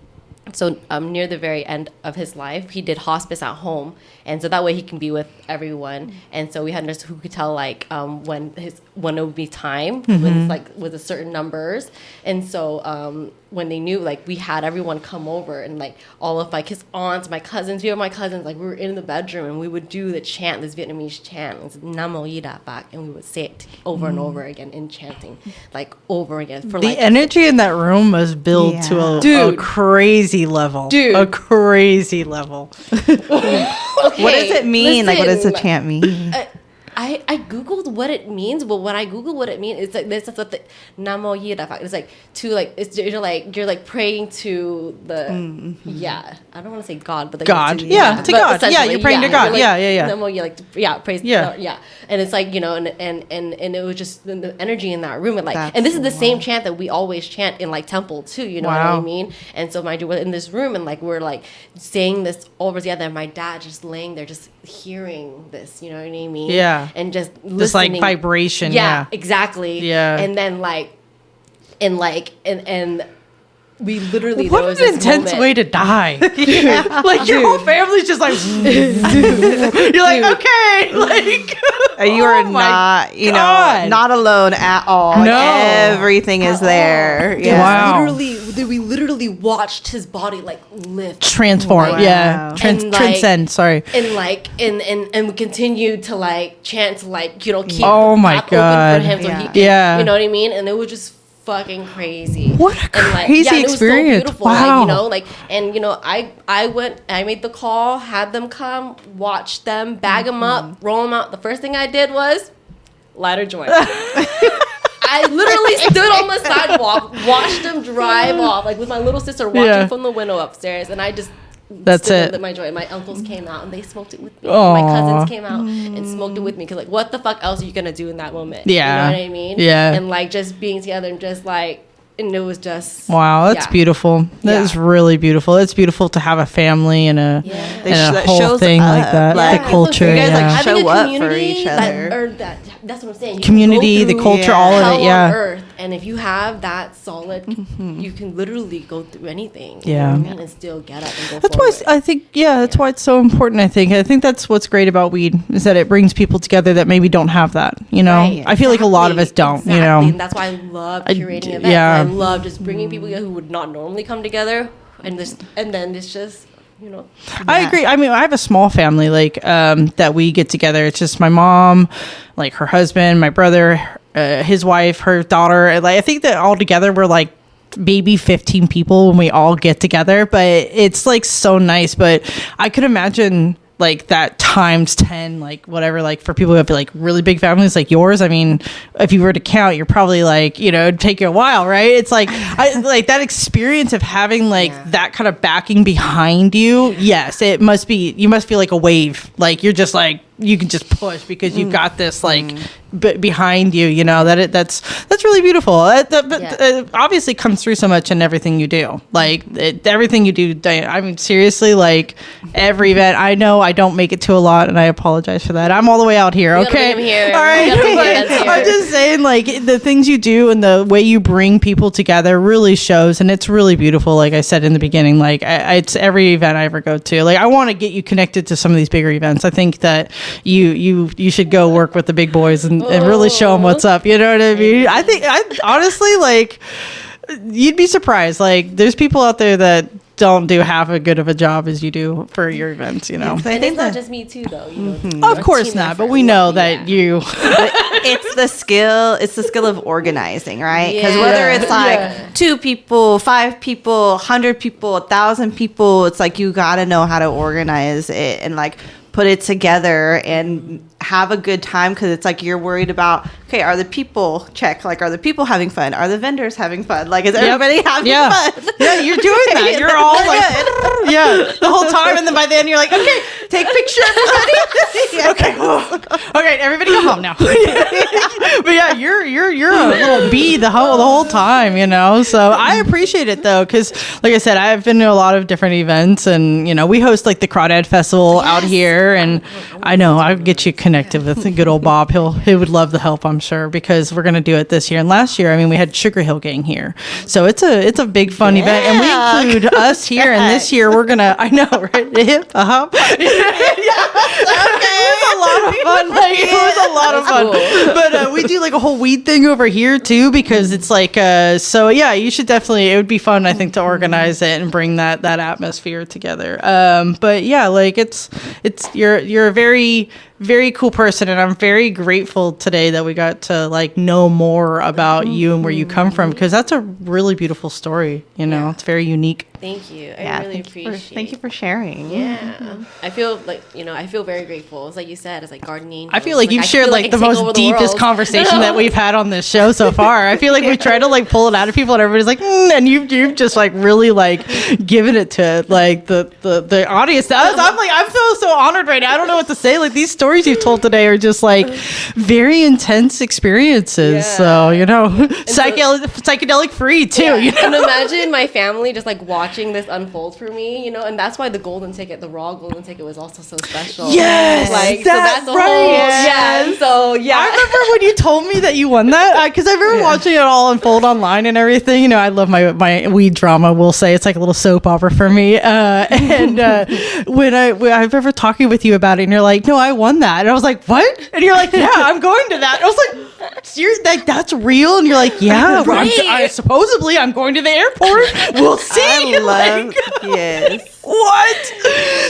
So near the very end of his life, he did hospice at home, and so that way he can be with everyone. And so we had nurses who could tell when it would be time, when it's with a certain numbers. And so when they knew, we had everyone come over, and all of his aunts, my cousins, we were in the bedroom, and we would do the chant, this Vietnamese chant, it's Namo Yida Bak, and we would say it over and over again in chanting, over again. For the energy in that room was built to a crazy level. Dude. A crazy level. Okay, what does it mean? Listen, what does the chant mean? I googled what it means, but when I Google what it means, it's this is what the Namo Yida. It's you're praying to the I don't want to say God, but God, to God, you're praying to God, Namo praise, and it's and it was just the energy in that room, and this is the same chant that we always chant in temple too, what I mean? And so we're in this room, and we're saying this over together, and my dad just laying there, just hearing this, you know what I mean? Yeah. And just this listening. Vibration. Yeah, exactly. Yeah. And then we literally What there was an this intense moment. way to die. Like your whole family's just like, you're like, okay, like You are oh my not, you know, God. not alone at all. No. Everything is there. Yeah. Wow. We literally watched his body like lift, transform. Wow. Yeah. And, like, Transcend. Sorry. and like and we continued to like chant to like keep Oh the my path God. open for him so he Yeah. can, Yeah. you know what I mean? And it was just fucking crazy. What a And, like, crazy and it was experience. so beautiful. Wow. And I made the call, had them come, watch them, bag them up, roll them out. The first thing I did was light a joint. I literally stood on the sidewalk, watched them drive off, like with my little sister watching from the window upstairs, and I just That's stood it. with my joint. My uncles came out and they smoked it with me. Aw. My cousins came out and smoked it with me because, like, what the fuck else are you gonna do in that moment? Yeah. You know what I mean? Yeah. And like just being together and just like, and it was just Wow, that's yeah. beautiful. That is Yeah. really beautiful. It's beautiful to have a family and a, Yeah. They and a sh- whole shows thing like up, that. like, the culture, you guys, like, yeah. show Having a up for community each other. that's what I'm saying. You Community, can go the through culture, Yeah. all of hell it. on Yeah. earth, and if you have that solid, you can literally go through anything. You Yeah. know what I mean? And still get up and go That's why forward. I think, that's why it's so important. I think that's what's great about weed is that it brings people together that maybe don't have that. You know, Right, I feel like a lot of us don't. exactly. You know, And that's why I love curating events. yeah. I love just bringing people together who would not normally come together, and then it's just, you know. I agree. I mean, I have a small family like that we get together. It's just my mom, like her husband, my brother, his wife, her daughter. And, like I think that all together we're like maybe 15 people when we all get together. But it's like so nice. But I could imagine like that times 10, like whatever, like for people who have like really big families like yours. I mean, if you were to count, you're probably like, you know, it'd take you a while, right? It's like I like that experience of having like that kind of backing behind you. Yes, it must be, you must feel like a wave. Like you're just like, you can just push because you've got this like behind you, you know, that's really beautiful. It obviously comes through so much in everything you do. Like everything you do, Diana, I mean, seriously, like every event, I know I don't make it to a lot and I apologize for that. I'm all the way out here. Okay. All right. I'm just saying like the things you do and the way you bring people together really shows. And it's really beautiful. Like I said in the beginning, like it's every event I ever go to, like I want to get you connected to some of these bigger events. I think that you should go work with the big boys and really show them what's up. You know what I mean? I honestly, like, you'd be surprised. Like, there's people out there that don't do half as good of a job as you do for your events, you know? I And think it's not that just me too, though. You know, Of course not, but we know that you... it's the skill of organizing, right? Because Yeah. whether it's like Yeah. 2 people, 5 people, 100 people, 1,000 people, it's like you got to know how to organize it and like put it together and have a good time, because it's like you're worried about, okay, are the people are the people having fun? Are the vendors having fun? Like, is everybody having fun? Yeah, you're doing that. You're all like, the whole time, and then by the end you're like, okay, take picture. Okay, everybody go home now. But yeah, you're a little bee the whole time, you know. So I appreciate it though, because like I said, I've been to a lot of different events, and you know, we host like the Crawdad Festival out here, and I know I'll get you connected with the good old Bob. He would love the help, I'm sure, because we're gonna do it this year. And last year, I mean, we had Sugar Hill Gang here, so it's a big fun event, and we include us here. And this year, we're gonna, I know, right? The hip, It was a lot of fun. Like, it was a lot of fun. Cool. But we do like a whole weed thing over here too, because it's like so yeah, you should definitely, it would be fun, I think, to organize it and bring that atmosphere together. But yeah, like it's you're a very, very cool person, and I'm very grateful today that we got to like know more about you and where you come from, because that's a really beautiful story, you know. It's very unique. Thank you. I really appreciate. Thank you for sharing. Yeah, I feel like, you know, I feel very grateful. It's like you said, it's like gardening. I feel like you've shared feel like I the can take most over the deepest world. conversation that we've had on this show so far. I feel like we try to like pull it out of people, and everybody's like, and you've just like really like given it to like the audience. I'm so honored right now. I don't know what to say. Like, these stories you've told today are just like very intense experiences. Yeah. So, you know, psychedelic free too. Yeah. You know? And imagine my family just like watching this unfold for me, you know, and that's why the golden ticket, the raw golden ticket, was also so special. Yes, like that's a right. whole, yeah. And so So yeah, I remember when you told me that you won that, because I remember watching it all unfold online and everything. You know, I love my weed drama. We'll say it's like a little soap opera for me. When I remember talking with you about it, and you're like, "No, I won that," and I was like, "What?" And you're like, "Yeah, I'm going to that." And I was like, "You're like that's real?" And you're like, "Yeah, Right. supposedly I'm going to the airport. We'll see." I love, yes. What?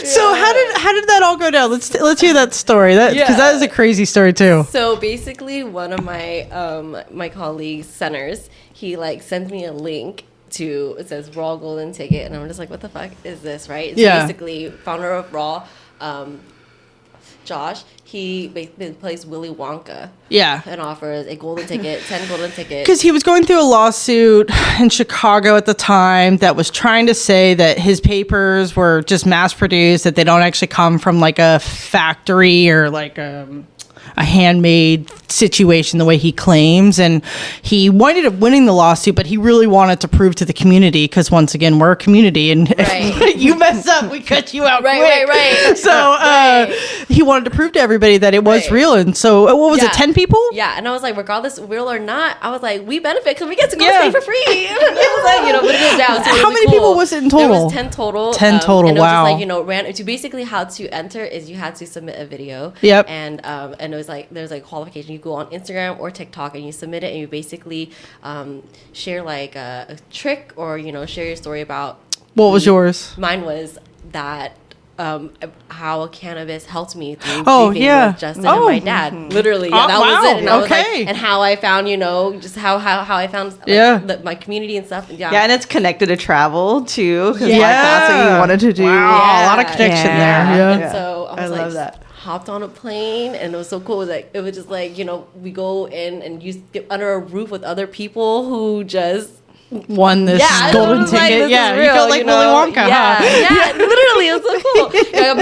So how did that all go down? Let's hear that story. Because that is a crazy story too. So basically, one of my my colleagues, centers, he like sent me a link to, it says Raw Golden Ticket, and I'm just like, what the fuck is this, right? So basically, founder of Raw, Josh, he basically plays Willy Wonka. Yeah. And offers a golden ticket, 10 golden tickets. Because he was going through a lawsuit in Chicago at the time that was trying to say that his papers were just mass produced, that they don't actually come from like a factory or like a handmade situation the way he claims. And he ended up winning the lawsuit, but he really wanted to prove to the community, because once again, we're a community, and if you mess up, we cut you out quick. Right. So he wanted to prove to everybody that it was real. And so what was it, 10 people? Yeah. And I was like, regardless real or not, I was like, we benefit because we get to go stay for free. It was like, you know, but it goes down. So How many people was it in total? There was 10 total. 10 total, and it was wow. just like, you know, to basically how to enter is you had to submit a video. Yep. And it was like, there's like qualification. You go on Instagram or TikTok and you submit it, and you basically share like a trick, or, you know, share your story about. What was yours? Mine was that how cannabis helped me through grieving with Justin and my dad. Literally, that was it. And I was like, and how I found, you know, just how I found my community and stuff. Yeah, and it's connected to travel too, because like that's what you wanted to do. Wow, a lot of connection there. And so I was love that. Hopped on a plane, and it was so cool. It was just like, you know, we go in and you get under a roof with other people who just won this golden ticket. Like, you felt like Willy Wonka, huh? Yeah, literally, it was so cool. I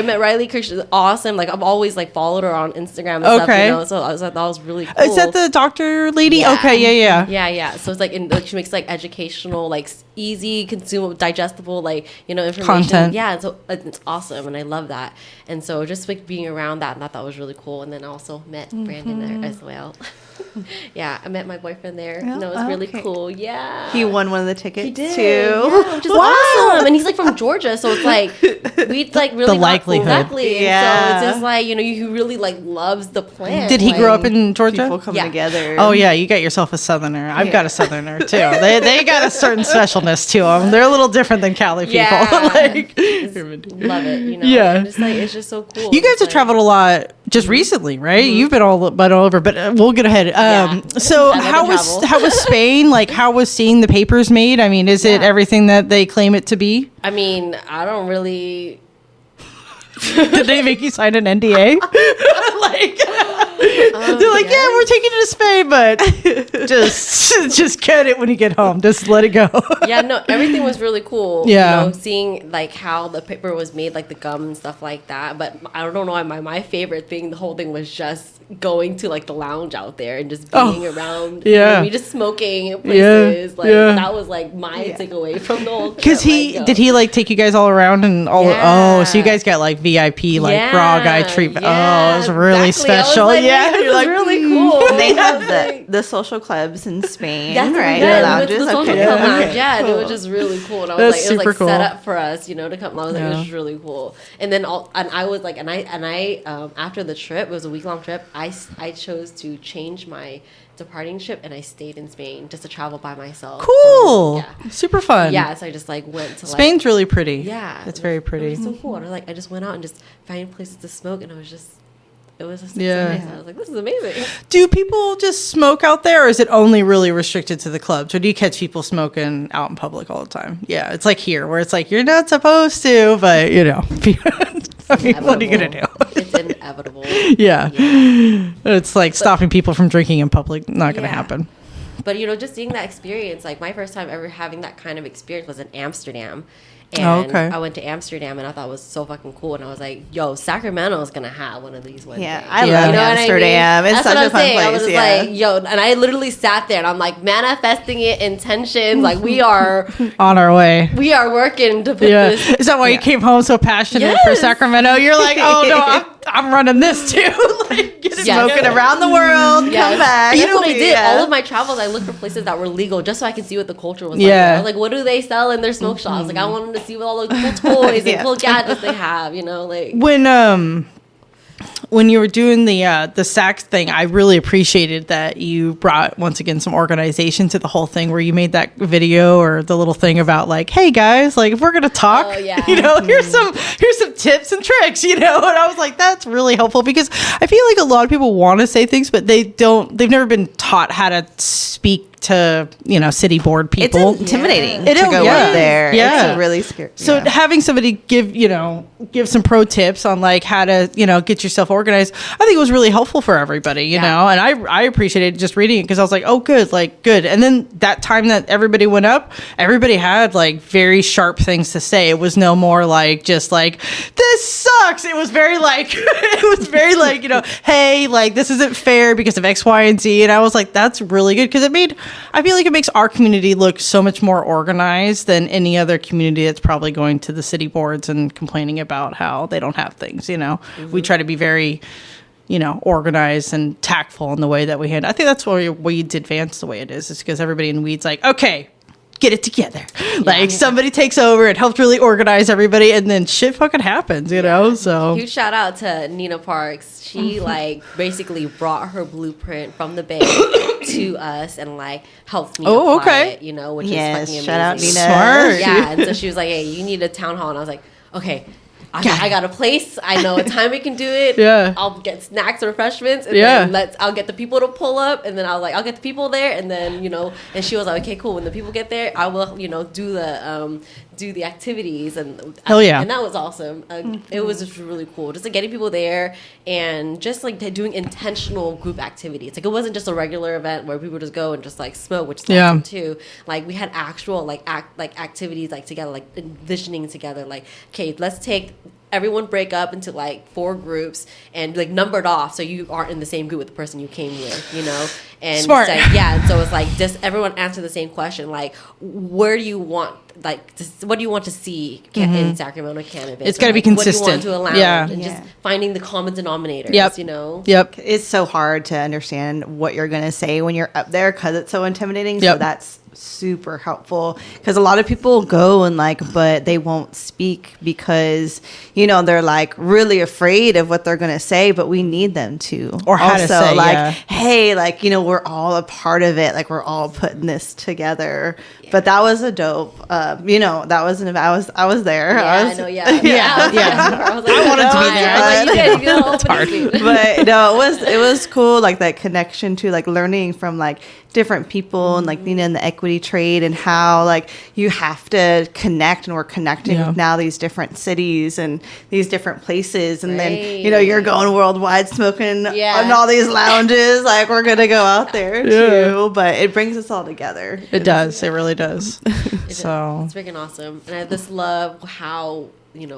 met Riley Kirsch, awesome. Like, I've always like followed her on Instagram and stuff, you know, so I was like, that was really cool. Is that the doctor lady? Yeah. Okay, yeah. So it's like, she makes like educational, like easy, consumable, digestible, like, you know, information. Content. Yeah, and so it's awesome, and I love that. And so just like being around that, and I thought that was really cool. And then I also met Brandon there as well. Yeah, I met my boyfriend there, and it was really cool. Yeah, he won one of the tickets too. Yeah, which is awesome. And he's like from Georgia, so it's like we like really the likelihood. Exactly. Yeah. So it's just like, you know, he really like loves the plant. Did he grow up in Georgia? People come together. Oh yeah, you got yourself a Southerner. I've got a Southerner too. They got a certain specialness to them. They're a little different than Cali people. Like, love it. You know. Yeah. And just like, it's just so cool. You guys have traveled a lot just recently, right? Mm-hmm. You've been all over, but we'll get ahead. So how was Spain? Like, how was seeing the papers made? I mean, is it everything that they claim it to be? I mean, I don't really. Did they make you sign an NDA? They're like, yeah, we're taking it to Spain, but just get it when you get home. Just let it go. Yeah, no, everything was really cool. Yeah. You know, seeing like how the paper was made, like the gum and stuff like that. But I don't know why my favorite thing, the whole thing was just going to like the lounge out there and just being around. Yeah. You know, just smoking places. That was like my takeaway from the whole. Because did he like take you guys all around and all? Oh, so you guys got like VIP, like raw guy treatment. Oh, it was really special. You're like really cool. They have the social clubs in Spain, right? Yeah, lounges. The social club lounge. Yeah, cool. It was just really cool. And I was like, it was like set up for us, you know, to come. I was like, it was really cool. And then I was like, and I after the trip, it was a week-long trip. I chose to change my departing trip, and I stayed in Spain just to travel by myself. Cool. Super fun. Yeah, so I just like went to Spain's really pretty. Yeah, it's very pretty. It was so cool. And I just went out and just found places to smoke, and it was just so nice. I was like, this is amazing. Do people just smoke out there, or is it only really restricted to the clubs, or do you catch people smoking out in public all the time? Yeah, it's like here, where it's like, you're not supposed to, but you know, I mean, what are you going to do? It's inevitable. Yeah. It's like stopping people from drinking in public, not going to happen. But, you know, just seeing that experience, like my first time ever having that kind of experience was in Amsterdam. And I went to Amsterdam, and I thought it was so fucking cool. And I was like, yo, Sacramento is going to have one of these one day. I love Amsterdam. It's such a fun place. I was just like, yo, and I literally sat there, and I'm like manifesting it, intentions. Like, we are on our way. We are working to put this. Is that why you came home so passionate for Sacramento? You're like, oh, no, I'm running this too. Like, get smoking around the world, come back. That's what I did. All of my travels, I looked for places that were legal just so I could see what the culture was like. I was like, what do they sell in their smoke shops? Like, I wanted to see what all the cool toys and cool gadgets they have, like. When you were doing the sax thing, I really appreciated that you brought, once again, some organization to the whole thing, where you made that video or the little thing about like, hey guys, like if we're going to talk, here's some tips and tricks, and I was like, that's really helpful, because I feel like a lot of people want to say things, but they've never been taught how to speak to city board people. It's intimidating to go up there. It's really scary. So having somebody give some pro tips on like how to get yourself organized, I think it was really helpful for everybody. And I appreciated just reading it, because I was like, oh good. And then that time that everybody went up, everybody had like very sharp things to say. It was no more like just like, this sucks. It was very like hey, like this isn't fair because of X, Y, and Z. And I was like, that's really good, because I feel like it makes our community look so much more organized than any other community that's probably going to the city boards and complaining about how they don't have things. We try to be very, organized and tactful in the way that we handle. I think that's why Weeds advance the way it is because everybody in Weeds like, okay, get it together. Somebody takes over and helps really organize everybody, and then shit fucking happens, so. Huge shout out to Nina Parks. She basically brought her blueprint from the Bay to us and helped me apply it, which is fucking amazing. Shout out Nina. Smart. Yeah, and so she was like, hey, you need a town hall. And I was like, okay, I got a place. I know what time we can do it. Yeah. I'll get snacks or refreshments. And then I'll get the people to pull up. And then I'll get the people there. And then, and she was like, okay, cool. When the people get there, I will, do the activities. And hell yeah. And that was awesome. It was just really cool. Just getting people there and just doing intentional group activities. It wasn't just a regular event where people just go and just smoke, which is awesome too. We had actual activities together, envisioning together. Okay, let's take everyone break up into 4 groups and numbered off so you aren't in the same group with the person you came with, and smart. And so it's just everyone answer the same question, where do you want what do you want to see in Sacramento cannabis? It's got to be consistent. What do you want to allow? And just finding the common denominators. Yep. It's so hard to understand what you're going to say when you're up there because it's so intimidating. So that's super helpful, because a lot of people go and but they won't speak because they're really afraid of what they're going to say, but we need them to, or how to say hey, we're all a part of it, we're all putting this together. But that was a dope I was there. I know. I wanted to be there. It's hard. But no, it was cool, that connection to learning from different people and in the equity trade, and how you have to connect, and we're connecting with now these different cities and these different places, and then you're going worldwide smoking on all these lounges. We're gonna go out there too, but it brings us all together. It does. It really does. It's freaking awesome, and I just love how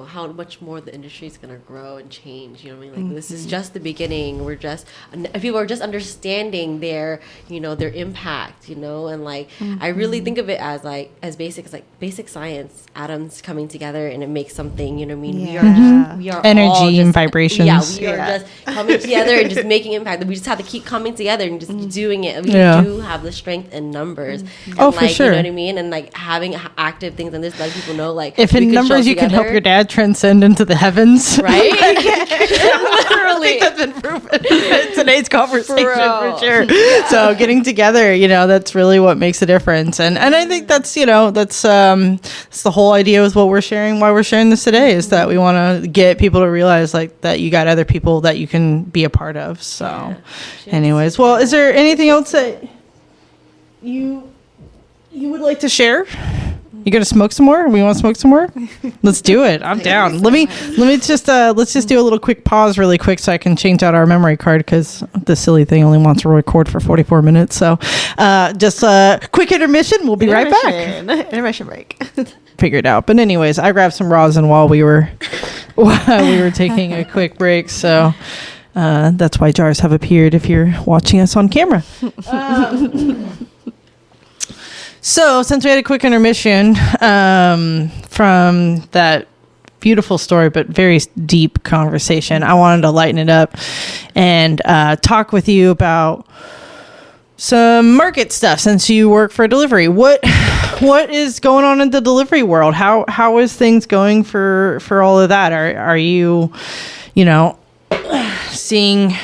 how much more the industry is going to grow and change. This is just the beginning. People are just understanding their their impact, and I really think of it as as basic science, atoms coming together and it makes something, we are energy and vibrations. We are just coming together and just making impact. We just have to keep coming together and just doing it. We do have the strength in numbers. And for sure. You know what I mean? And having active things and just letting people know if in numbers you can help your dad transcend into the heavens, right? Literally, I think that's been proven in today's conversation for sure. So getting together, that's really what makes a difference, and I think that's that's the whole idea with what we're sharing. Why we're sharing this today is that we want to get people to realize that you got other people that you can be a part of. So, anyways, well, is there anything else that you would like to share? You gonna smoke some more? We want to smoke some more? Let's do it. I'm down. Let me just let's just do a little quick pause really quick so I can change out our memory card, because this silly thing only wants to record for 44 minutes. So just a quick intermission. We'll be right back. Intermission break. Figure it out. But anyways, I grabbed some rosin while we were taking a quick break. So that's why jars have appeared if you're watching us on camera. So since we had a quick intermission from that beautiful story, but very deep conversation. I wanted to lighten it up and talk with you about some market stuff since you work for delivery. What is going on in the delivery world? How is things going for all of that? Are you seeing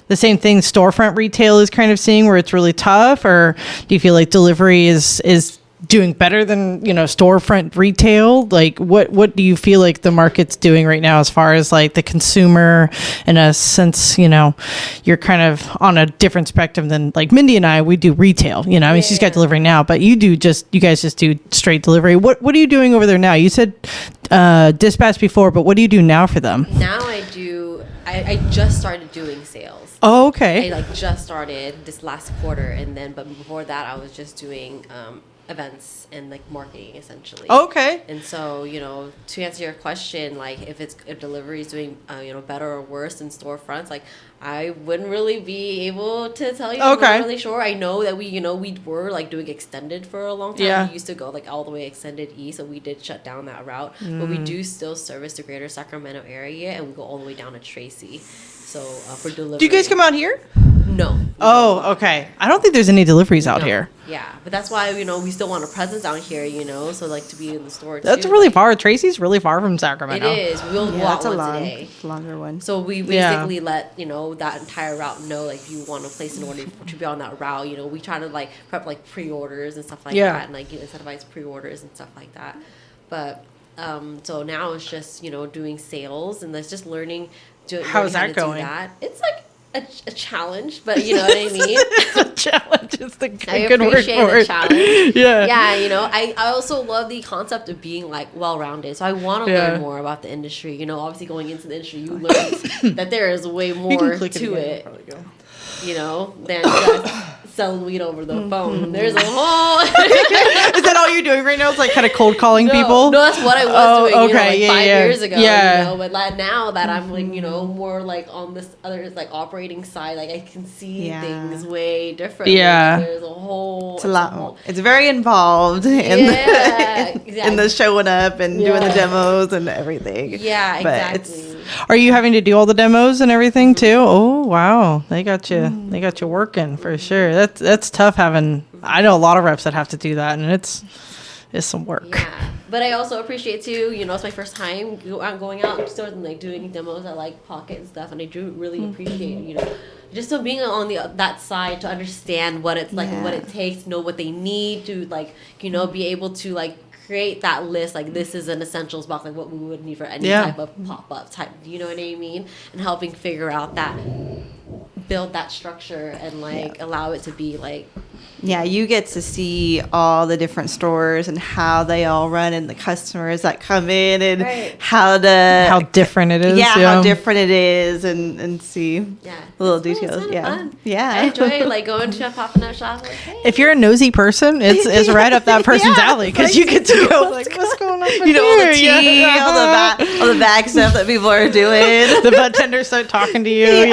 the same thing storefront retail is kind of seeing, where it's really tough, or do you feel like delivery is doing better than storefront retail? Like what do you feel like the market's doing right now as far as like the consumer, in a sense? You're kind of on a different spectrum than like Mindy and I. We do retail, I mean, she's got delivery now, but you guys just do straight delivery. What are you doing over there now? You said dispatch before, but what do you do now for them? Now I just started doing sales. Oh, okay. I just started this last quarter, but before that I was just doing events and like marketing essentially. Okay. And so, to answer your question, like if delivery is doing better or worse than storefronts, like I wouldn't really be able to tell you. Okay. I'm not really sure. I know that we were like doing extended for a long time. Yeah. We used to go like all the way extended east, so we did shut down that route. But we do still service the greater Sacramento area, and we go all the way down to Tracy. So for delivery. Do you guys come out here? No. Oh, okay. I don't think there's any deliveries out here. Yeah, but that's why we still want a presence out here. So like to be in the store. That's really far. Tracy's really far from Sacramento. It is. We'll walk once a day. Longer one. So we basically let that entire route know, like, if you want to place an order to be on that route. We try to like prep like pre-orders and stuff like that, and like incentivize pre-orders and stuff like that. But so now it's just doing sales, and that's just learning. How's that going? It's like a challenge, but you know what I mean? A challenge is the good I word appreciate for the it. challenge. Yeah. Yeah, I also love the concept of being like well-rounded. So I want to learn more about the industry. Obviously going into the industry, you learn that there is way more to it. Than just selling weed over the phone. There's a whole. Is that all you're doing right now? It's like kind of cold calling people? No, that's what I was doing. Okay, 5 years ago. Yeah. But like now that I'm like more like on this other like operating side, like I can see things way different. Yeah. There's a whole. It's a lot. It's very involved in in the showing up and doing the demos and everything. Yeah, exactly. Are you having to do all the demos and everything too? Oh wow, they got you. They got you working for sure. That's tough having. I know a lot of reps that have to do that, and it's some work. Yeah, but I also appreciate too. It's my first time going out and stores and like doing demos at like Pocket and stuff, and I do really appreciate just so being on that side to understand what it's like, what it takes, know what they need to like be able to like create that list, like this is an essentials box, like what we would need for any type of pop-up type, you know what I mean? And helping figure out that, build that structure and like allow it to be like. Yeah, you get to see all the different stores and how they all run and the customers that come in and how different it is. Yeah, how different it is and see little details. Fun. Yeah. I enjoy like going to a pop-up shop. Like, hey. If you're a nosy person, it's right up that person's alley because you get to go like, what's going on here? All the tea, all the bag stuff that people are doing. The bud tenders start talking to you.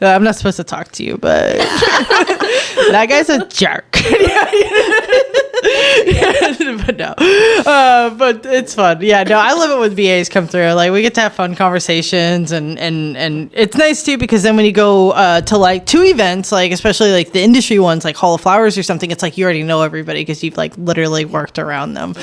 No, I'm not supposed to talk to you, but that guy's a jerk. But no, but it's fun. Yeah, no, I love it when VAs come through. Like we get to have fun conversations, and it's nice too because then when you go to like two events, like especially like the industry ones, like Hall of Flowers or something, it's like you already know everybody because you've like literally worked around them,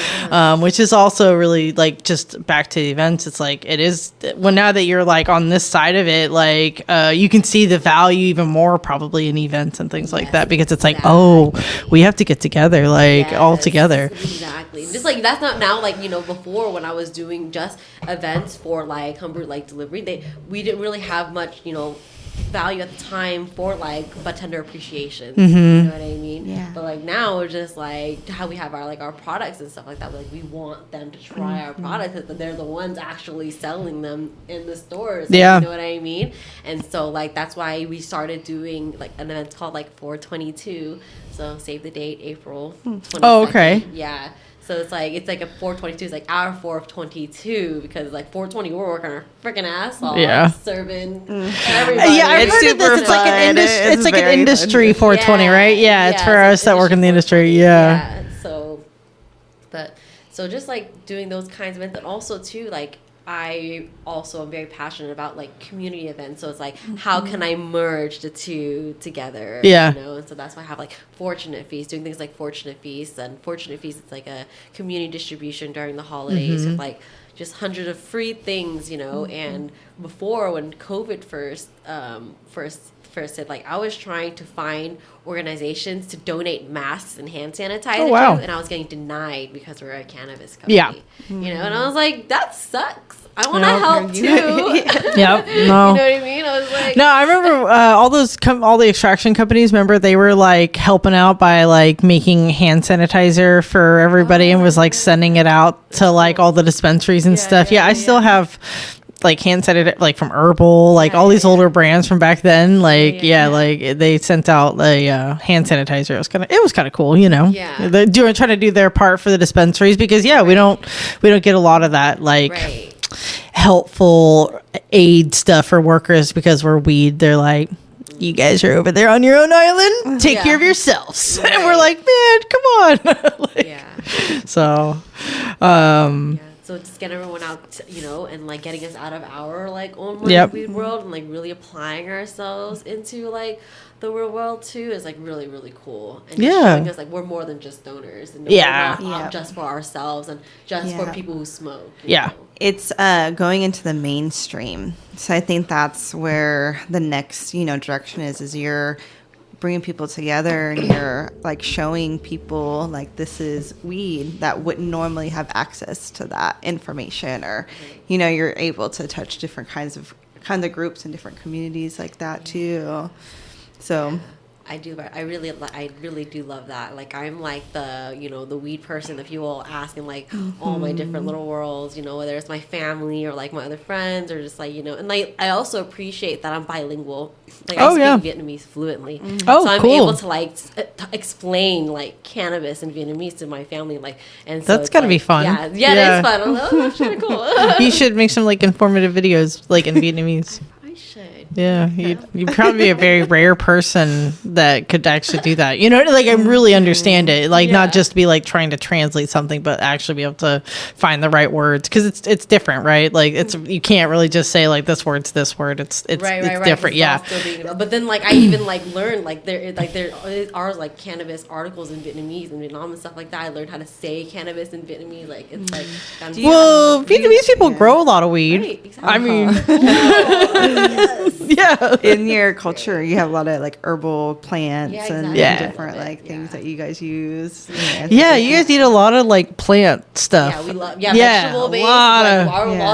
which is also really like just back to the events. It's like it is when now that you're like on this side of it, like you can see the value even more probably in events and things like that because it's like we have to get together like all together. Exactly. Just like that's not now like before when I was doing just events for like Humber like delivery, we didn't really have much value at the time for like bartender appreciation. You know what I mean? Yeah. But like now we're just like how we have our products and stuff like that. Like we want them to try our products because they're the ones actually selling them in the stores. Yeah. You know what I mean? And so like that's why we started doing like an event called like 422. So save the date, April 22nd. Oh, okay. Yeah. So it's like a 422. It's like our 422 because like 420 we're working our freaking ass off, serving everybody. Yeah, I've heard of this. It's like an industry. It's like an industry 420, right? Yeah, it's for us that work in the industry. Yeah. So, but So just like doing those kinds of events, and also too, like I also am very passionate about like community events. So it's like, how can I merge the two together? Yeah. You know, and so that's why I have like Fortunate Feast, doing things like Fortunate Feast. And Fortunate Feast, it's like a community distribution during the holidays with like just hundreds of free things, you know. And before, when COVID first hit, like I was trying to find organizations to donate masks and hand sanitizer to, and I was getting denied because we're a cannabis company. Yeah. You know, and I was like, that sucks. I want to help too. Yep. No. You know what I mean? I was like, no, I remember all the extraction companies. Remember, they were like helping out by like making hand sanitizer for everybody and was like sending it out to like all the dispensaries and stuff. Yeah, I still have like hand sanitizer, like from Herbal, like all these older brands from back then. Like like they sent out a hand sanitizer. It was kind of cool, you know. Yeah. They're trying to do their part for the dispensaries because we don't get a lot of that like helpful aid stuff for workers because we're weed. They're like, you guys are over there on your own island. Take care of yourselves. Right. And we're like, man, come on. like, so, so just get everyone out, you know, and like getting us out of our like own weed world and like really applying ourselves into like the real world too is like really, really cool. And just showing us like we're more than just donors and we're not just for ourselves and just for people who smoke. You know? It's going into the mainstream. So I think that's where the next, you know, direction is you're bringing people together and you're like showing people like this is weed that wouldn't normally have access to that information, or you know, you're able to touch different kinds of groups and different communities like that too. So I really do love that. Like I'm like the, you know, the weed person that people ask in like all my different little worlds, you know, whether it's my family or like my other friends or just like, you know, and like I also appreciate that I'm bilingual. Like I speak Vietnamese fluently. So I'm able to like explain like cannabis in Vietnamese to my family, like, and so that's gotta be fun. Yeah, it is fun. I'm like, oh, that's kind of cool. You should make some like informative videos like in Vietnamese. I should. Yeah, you'd probably be a very rare person that could actually do that. You know, like I really understand it. Like not just be like trying to translate something, but actually be able to find the right words because it's different, right? Like it's you can't really just say like this word's this word. It's different. Yeah. But then like I even like learned like there are like cannabis articles in Vietnamese and Vietnam and stuff like that. I learned how to say cannabis in Vietnamese. Like it's like Vietnamese people grow a lot of weed. Right, exactly. I mean. Yeah. In your culture, you have a lot of like herbal plants and different like things that you guys use. Yeah, you guys eat a lot of like plant stuff. Yeah, we love vegetable based. A lot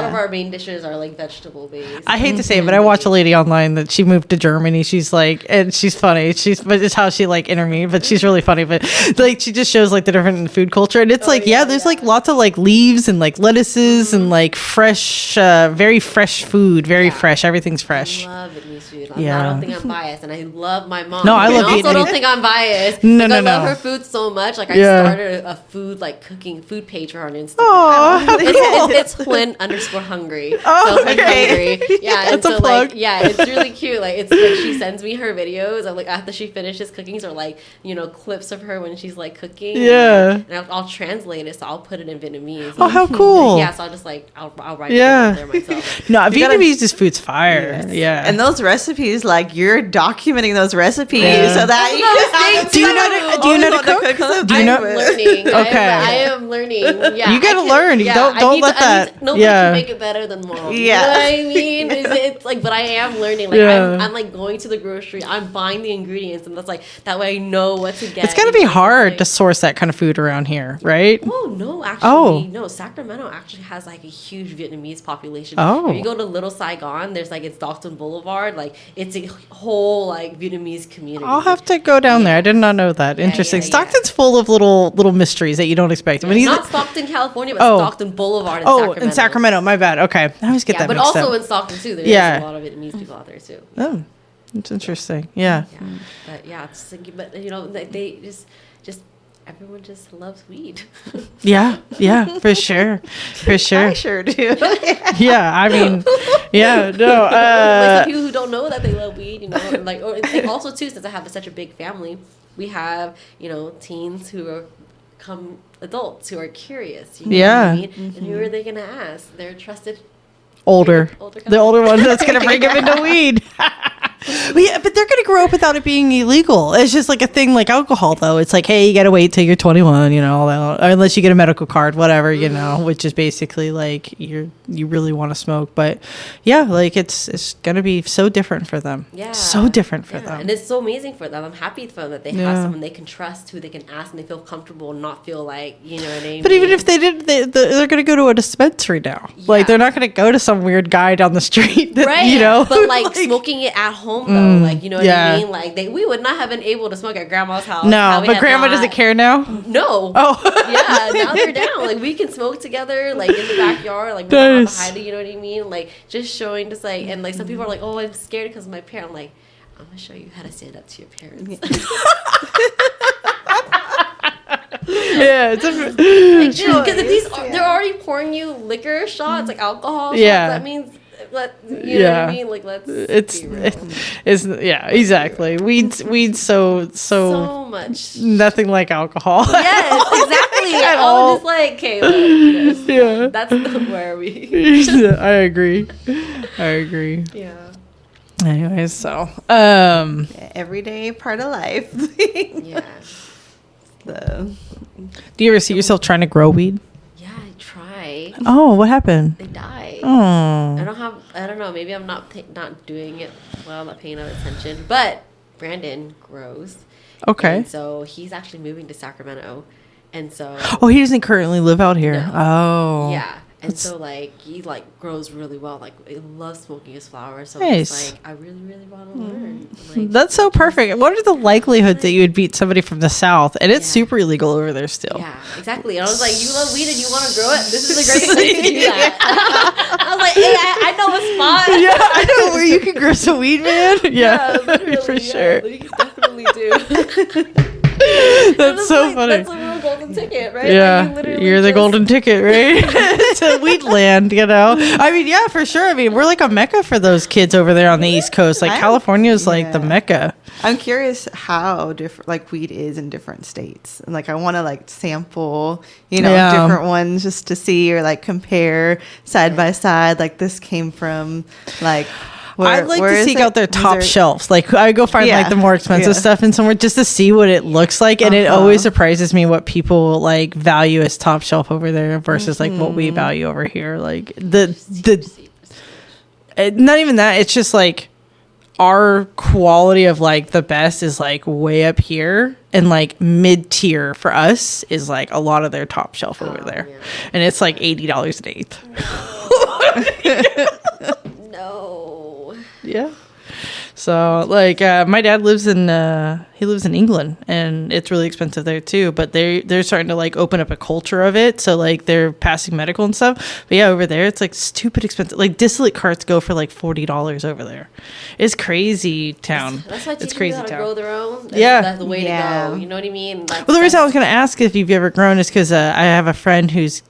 of our main dishes are like vegetable based. I hate to say it, but I watch a lady online that she moved to Germany. She's like, and she's funny. But it's how she like intervened. But she's really funny. But like she just shows like the different food culture, and it's there's like lots of like leaves and like lettuces and like fresh, very fresh food, very fresh. Everything's fresh. I love Vietnamese food. I don't think I'm biased, and I love my mom. No, I love Vietnamese. I also don't think I'm biased. I love her food so much. Like I started a food like cooking food page for her on Instagram. Oh, it's Huynh_hungry. So hungry. Yeah, that's a plug. Like it's really cute. Like it's like she sends me her videos of like after she finishes cooking, or like, you know, clips of her when she's like cooking. Yeah, and I'll translate it, so I'll put it in Vietnamese. Oh, how cool! Yeah, so I'll just like I'll write it there myself. No, Vietnamese food's fire. Yeah, and those recipes, like you're documenting those recipes so that you can. Do you know how to cook? Do you know? I'm learning. Okay, I am learning. Yeah, you gotta learn. Don't let that. Nobody can make it better than mom. You know what I mean? It's like, but I am learning. Like I'm like going to the grocery. I'm buying the ingredients, and that's like that way I know what to get. It's gotta be hard to source that kind of food around here, right? Oh no, actually, no. Sacramento actually has like a huge Vietnamese population. If you go to Little Saigon, there's like it's Stockton Boulevard. Like it's a whole like Vietnamese community. I'll have to go down there. I did not know that. Interesting. Stockton's full of little mysteries that you don't expect. Not Stockton, California, but Stockton Boulevard in Sacramento. In Sacramento. My bad. Okay, I always get that mixed up. But also in Stockton too. There's a lot of Vietnamese people out there too. Oh, it's interesting. Yeah. But it's like, but you know, they just everyone just loves weed. Yeah, for sure. I sure do. Yeah, I mean, no. Like some people who don't know that they love weed, you know, like also too, since I have such a big family, we have, you know, teens who are become adults who are curious. You know Yeah. what I mean? And who are they going to ask? Their trusted older couple. the older one that's gonna bring them into weed. But they're gonna grow up without it being illegal. It's just like a thing like alcohol, though. It's like, hey, you gotta wait till you're 21, you know, or unless you get a medical card, whatever, you know, which is basically like you really want to smoke. But yeah, like it's gonna be so different for them. Yeah, so different for them. And it's so amazing for them. I'm happy for them that they have someone they can trust, who they can ask, and they feel comfortable and not feel like, you know what I mean. But even if they did, they're gonna go to a dispensary now. Like they're not gonna go to some weird guy down the street, that, right? You know, but like smoking it at home though, like, you know what I mean. Like we would not have been able to smoke at grandma's house. No, but grandma doesn't care now. No. Oh, yeah. Now they're down. Like we can smoke together, like in the backyard, like we don't have to hide it. You know what I mean? Like just showing, just like, and like some people are like, oh, I'm scared because of my parent. I'm like, I'm gonna show you how to stand up to your parents. Yeah, it's because they're already pouring you liquor shots, like alcohol shots. That means, you know what I mean? Like, let's it's be real. it's yeah, exactly. Weed's so much nothing like alcohol. Yes, exactly. At I'm all. just like, okay, look, Yeah, that's where we. I agree. Yeah. Anyways, so Everyday part of life. Yeah. So, do you ever see yourself trying to grow weed? Yeah, I try. Oh, what happened? They die. Oh, I don't know. Maybe I'm not doing it well. I'm not paying enough attention. But Brandon grows. okay. And so he's actually moving to Sacramento, and so. Oh, he doesn't currently live out here. No. Oh, Yeah. And so, like, he, like, grows really well. Like, he loves smoking his flowers. So Nice. it's like, I really, really want to learn. Like, That's so perfect. What are the likelihoods that you would beat somebody from the South? And it's super illegal over there still. yeah, exactly. And I was like, you love weed and you want to grow it? This is a great place to do that. I was like, hey, I know a spot. Yeah, I know where you can grow some weed, man. Yeah, literally, for sure. You can definitely do. That's so funny. That's a real golden ticket, right? Yeah, Like, literally you're the just- golden ticket, right? To Weedland, you know. I mean, yeah, for sure. I mean, we're like a mecca for those kids over there on the East Coast. Like California is like the mecca. I'm curious how different like weed is in different states, and like I want to like sample, you know, different ones just to see or like compare side by side. Like this came from like. I'd like to seek out their top Missouri? shelves. Like I go find like the more expensive stuff in somewhere just to see what it looks like. And it always surprises me what people like value as top shelf over there versus like what we value over here. Like the not even that. It's just like our quality of like the best is like way up here, and like mid tier for us is like a lot of their top shelf over there. Yeah. And it's like $80 an eighth. No. Yeah. So like my dad lives in England, and it's really expensive there too, but they're starting to like open up a culture of it, so like they're passing medical and stuff. But yeah, over there it's like stupid expensive. Like distillate carts go for like $40 over there. It's crazy town. That's why it's crazy how to town. grow their own. That's the way to go. You know what I mean? Well, the reason I was going to ask if you've ever grown is because I have a friend who's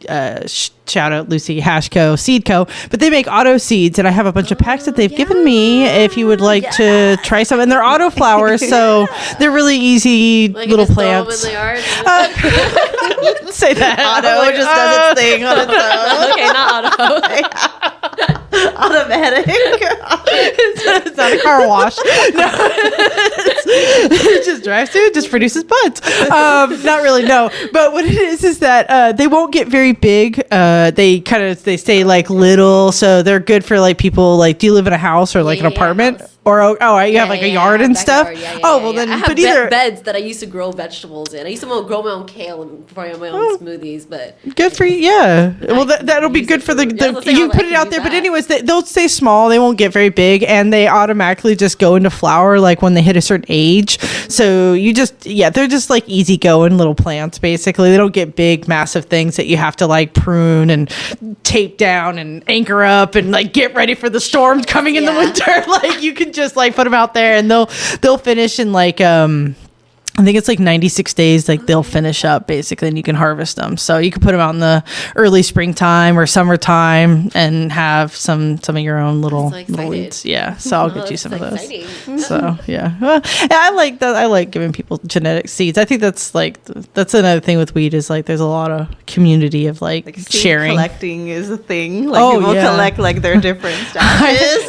shout out Lucy Hashco Seed Co. But they make auto seeds, and I have a bunch of packs that they've given me. If you would like to try some, and they're auto flowers, so they're really easy like little plants. In the yard. Say that. Auto just does its thing on its own. Okay, not auto. Automatic. It's not a car wash. No. It just drives through, it just produces buds. Not really, no. But what it is that they won't get very big. They stay like little, so they're good for like people like, do you live in a house or like an apartment? Or you have like a yard and stuff. Then I have beds that I used to grow vegetables in. I used to grow my own kale and before I had my own smoothies. But good for you, yeah. Well, that'll be good for the you put it out there. But anyways, they'll stay small. They won't get very big, and they automatically just go into flower like when they hit a certain age. So they're just like easygoing little plants. Basically, they don't get big, massive things that you have to like prune and tape down and anchor up and like get ready for the storms coming in the winter. Like you can just like put them out there, and they'll finish in like I think it's like 96 days, like they'll finish up basically, and you can harvest them. So you can put them out in the early springtime or summertime and have some of your own little weeds. Yeah. So I'll get you some of those. So yeah. Well, I like that. I like giving people genetic seeds. I think that's another thing with weed is like there's a lot of community of like seed sharing. Collecting is a thing. Like people collect like their different stashes.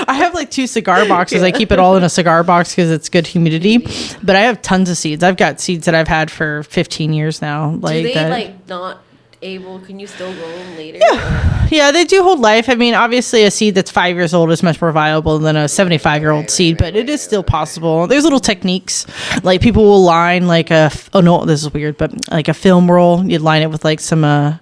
I have like 2 cigar boxes. I keep it all in a cigar box because it's good humidity. But I have tons of seeds. I've got seeds that I've had for 15 years now. Like, do they like not able? Can you still grow them later? Yeah. Yeah, they do hold life. I mean, obviously, a seed that's 5 years old is much more viable than a 75-year-old seed, but it is still possible. There's little techniques, like people will line like this is weird, but like a film roll. You'd line it with like some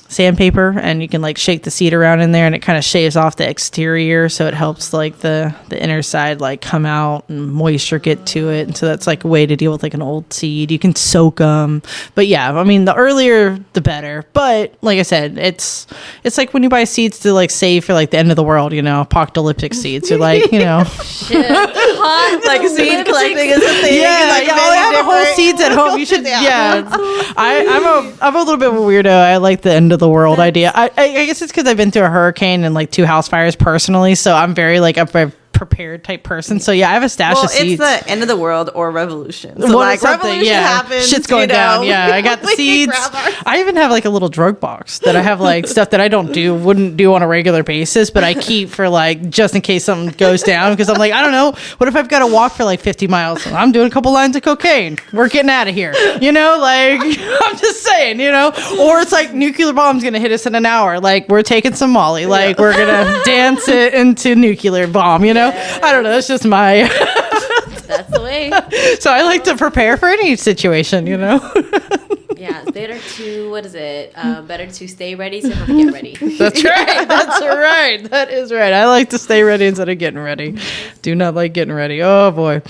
sandpaper, and you can like shake the seed around in there, and it kind of shaves off the exterior, so it helps like the inner side like come out and moisture get to it. And so that's like a way to deal with like an old seed. You can soak them, but yeah, I mean the earlier the better. But like I said, it's like when you buy seeds to like save for like the end of the world, you know, apocalyptic seeds. You're like, you know, shit. Like seed collecting is a thing. Yeah, like I have whole seeds at home. You should, yeah. I'm a little bit of a weirdo. I like the end of the world idea. I guess it's because I've been through a hurricane and like 2 house fires personally, so I'm very like a prepared type person. So yeah, I have a stash of seeds. It's the end of the world or revolution. So like revolution happens, shit's going down. Yeah, I got the seeds. I even have like a little drug box that I have like stuff that I wouldn't do on a regular basis, but I keep for like just in case something goes down, because I'm like, I don't know, what if I've got to walk for like 50 miles? I'm doing a couple lines of cocaine. We're getting out of here. You know, like I'm just saying, you know, or it's like nuclear bomb's gonna hit us in an hour. Like we're taking some Molly. Like we're gonna dance it into nuclear bomb. You know. I don't know. That's just my. That's the way. So I like to prepare for any situation, you know. Yeah, better to better to stay ready so you don't have to get ready. That's right. That's right. That is right. I like to stay ready instead of getting ready. Do not like getting ready. Oh boy.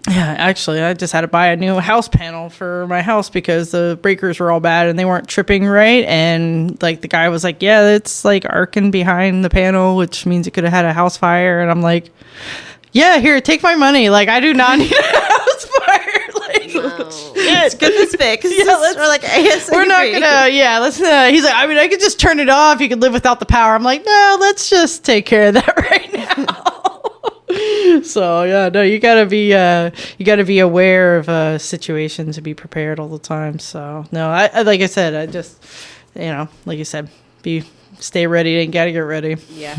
Yeah, actually, I just had to buy a new house panel for my house because the breakers were all bad and they weren't tripping right. And like the guy was like, yeah, it's like arcing behind the panel, which means it could have had a house fire. And I'm like, yeah, here, take my money. Like, I do not need a house fire. Like, let's get this fixed. Yeah, we're like, ASAP. We're not gonna, let's, he's like, I mean, I could just turn it off. You could live without the power. I'm like, no, let's just take care of that right now. So yeah, no, you gotta be aware of situations and be prepared all the time. So no, I like I said, I just, you know, like you said, stay ready and gotta get ready. Yeah.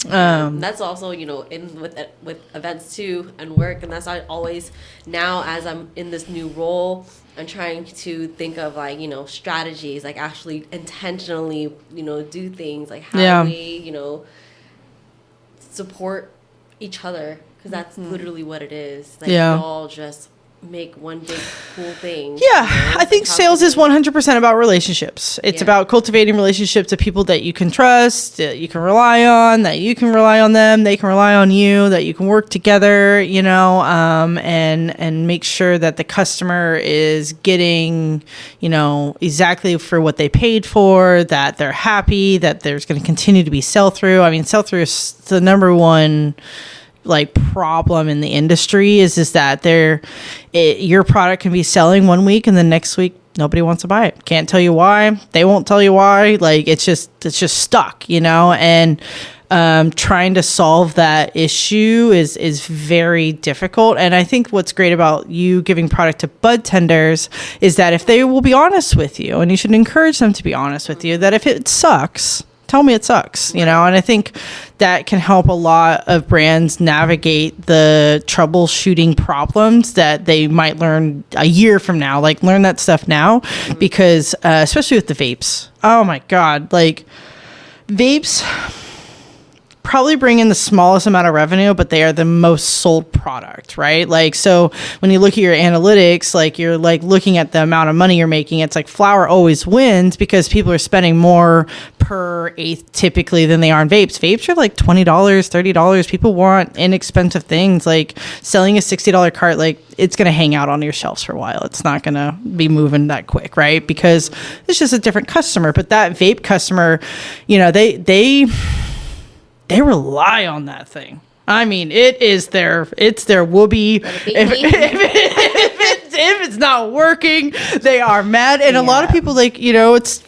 That's also, you know, with events too and work, and that's always now as I'm in this new role, I'm trying to think of like, you know, strategies, like actually intentionally, you know, do things like how we, you know, support each other, because that's literally what it is. Like we all just make one big cool thing. Yeah, I think sales is 100% about relationships. It's about cultivating relationships with people that you can trust, that you can rely on, that you can rely on them, they can rely on you, that you can work together, you know, and make sure that the customer is getting, you know, exactly for what they paid for, that they're happy, that there's going to continue to be sell-through. I mean, sell-through is the number one like problem in the industry is that your product can be selling one week and the next week nobody wants to buy it. Can't tell you why. They won't tell you why. Like it's just stuck, you know, and trying to solve that issue is very difficult. And I think what's great about you giving product to bud tenders is that if they will be honest with you, and you should encourage them to be honest with you, that if it sucks, tell me it sucks, you know. And I think that can help a lot of brands navigate the troubleshooting problems that they might learn a year from now. Like learn that stuff now, because especially with the vapes, oh my god, like vapes probably bring in the smallest amount of revenue, but they are the most sold product, right? Like, so when you look at your analytics, like you're like looking at the amount of money you're making, it's like flower always wins because people are spending more per eighth typically than they are on vapes. Vapes are like $20, $30. People want inexpensive things. Like selling a $60 cart, like it's going to hang out on your shelves for a while. It's not going to be moving that quick, right? Because it's just a different customer. But that vape customer, you know, they rely on that thing. I mean, it's their whoopee. If it's not working, they are mad. And a lot of people, like, it's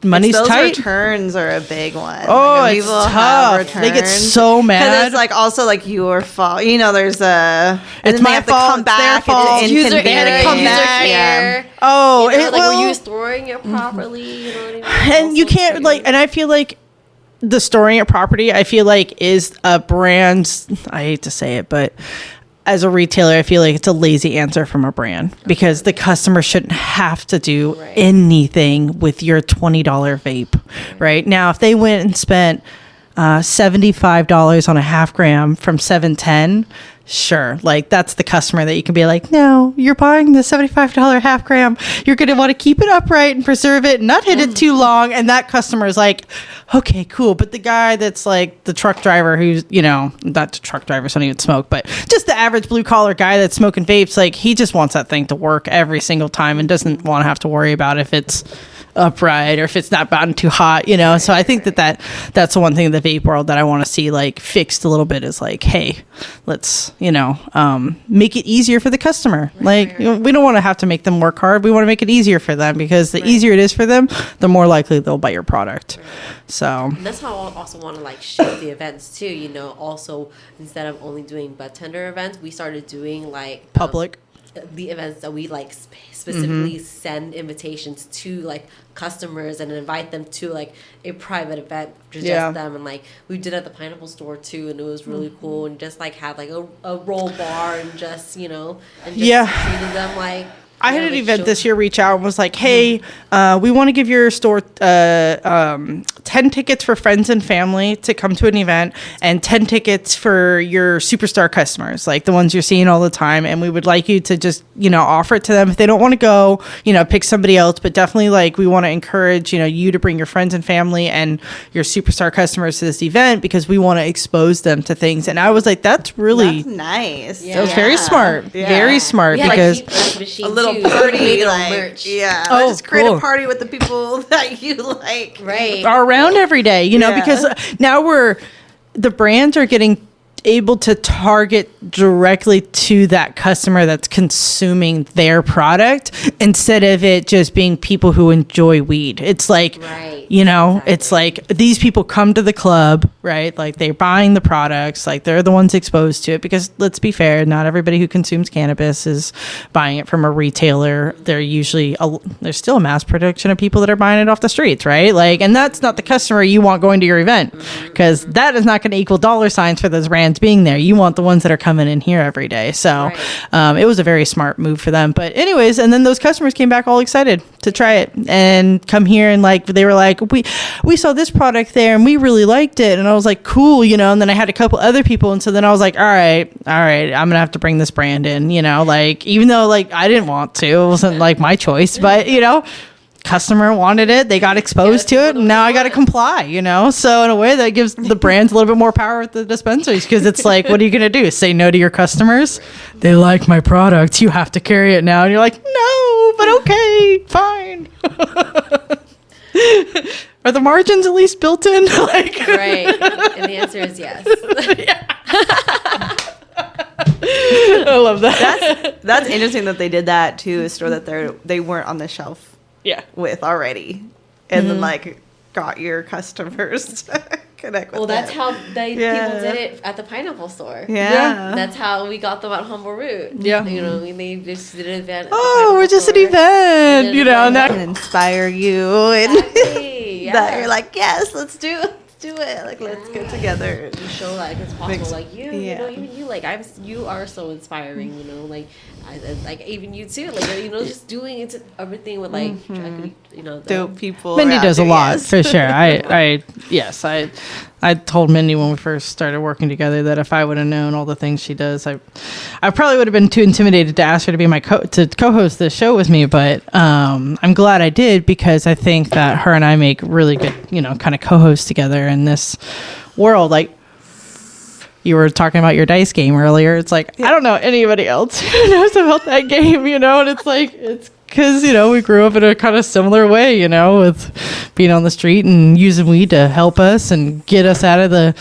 money's those tight. Returns are a big one. Oh, it's tough. They get so mad. Because it's like also like your fault. There's a. It's my fault. Come back. They had to come back. Yeah. Oh, were you storing it properly? You know what I mean? And you can't and I feel like the storing it property, I feel like is a brand's. I hate to say it, but as a retailer, I feel like it's a lazy answer from a brand because the customer shouldn't have to do anything with your $20 vape. Right now, if they went and spent $75 on a half gram from 710, sure, like that's the customer that you can be like, no, you're buying the $75 half gram. You're going to want to keep it upright and preserve it and not hit it too long. And that customer is like, okay, cool. But the guy that's like the truck driver who's, not the truck drivers don't even smoke, but just the average blue collar guy that's smoking vapes, like he just wants that thing to work every single time and doesn't want to have to worry about if it's upright or if it's not gotten too hot, So I think that's the one thing in the vape world that I want to see like fixed a little bit is like, hey, let's make it easier for the customer. We don't want to have to make them work hard. We want to make it easier for them because the easier it is for them, the more likely they'll buy your product. So and that's how I also want to like shift the events too. Also instead of only doing bud tender events, we started doing like public. The events that we like specifically send invitations to like customers and invite them to like a private event for just them, and like we did at the Pineapple Store too, and it was really cool, and just like had like a roll bar and just and just treated them like. I had an event this year reach out and was like, hey, we want to give your store 10 tickets for friends and family to come to an event and 10 tickets for your superstar customers, like the ones you're seeing all the time. And we would like you to just, offer it to them. If they don't want to go, pick somebody else. But definitely like we want to encourage, you to bring your friends and family and your superstar customers to this event because we want to expose them to things. And I was like, that's nice. That was very smart. Yeah. Very smart because a little party, like merch. Just create a party with the people that you like, are around every day, because now the brands are getting able to target directly to that customer that's consuming their product instead of it just being people who enjoy weed. It's like, it's like these people come to the club, right? Like they're buying the products, like they're the ones exposed to it because let's be fair, not everybody who consumes cannabis is buying it from a retailer. There's still a mass production of people that are buying it off the streets, right? Like, and that's not the customer you want going to your event because that is not going to equal dollar signs for those brands being there. You want the ones that are coming in here every day. So it was a very smart move for them. But anyways, and then those customers came back all excited to try it and come here and like they were like, we saw this product there and we really liked it. And I was like, cool, and then I had a couple other people, and so then I was like, all right, I'm gonna have to bring this brand in, like even though like I didn't want to, it wasn't like my choice, but customer wanted it, they got exposed to it, and now I got to comply, so in a way that gives the brands a little bit more power at the dispensaries because it's like, what are you going to do, say no to your customers? They like my product, you have to carry it now, and you're like, no, but okay, fine. Are the margins at least built in? Like, right, and the answer is yes. I love that. That's interesting that they did that to a store that they weren't on the shelf with already, and then like got your customers to connect with that's how people did it at the Pineapple Store. That's how we got them at Humble Root. They just did an event. We're just an event, and that can inspire you, and that you're like, yes, let's do it. Like, let's get together and show like it's possible. Like even you, like you are so inspiring. Like even you too. Like just doing it everything with like dope people. Mindy does a lot for sure. I told Mindy when we first started working together that if I would have known all the things she does, I probably would have been too intimidated to ask her to be my co-host this show with me. But I'm glad I did because I think that her and I make really good, kind of co-hosts together in this world. Like you were talking about your dice game earlier. It's like I don't know anybody else who knows about that game, and it's like it's because, we grew up in a kind of similar way, with being on the street and using weed to help us and get us out of the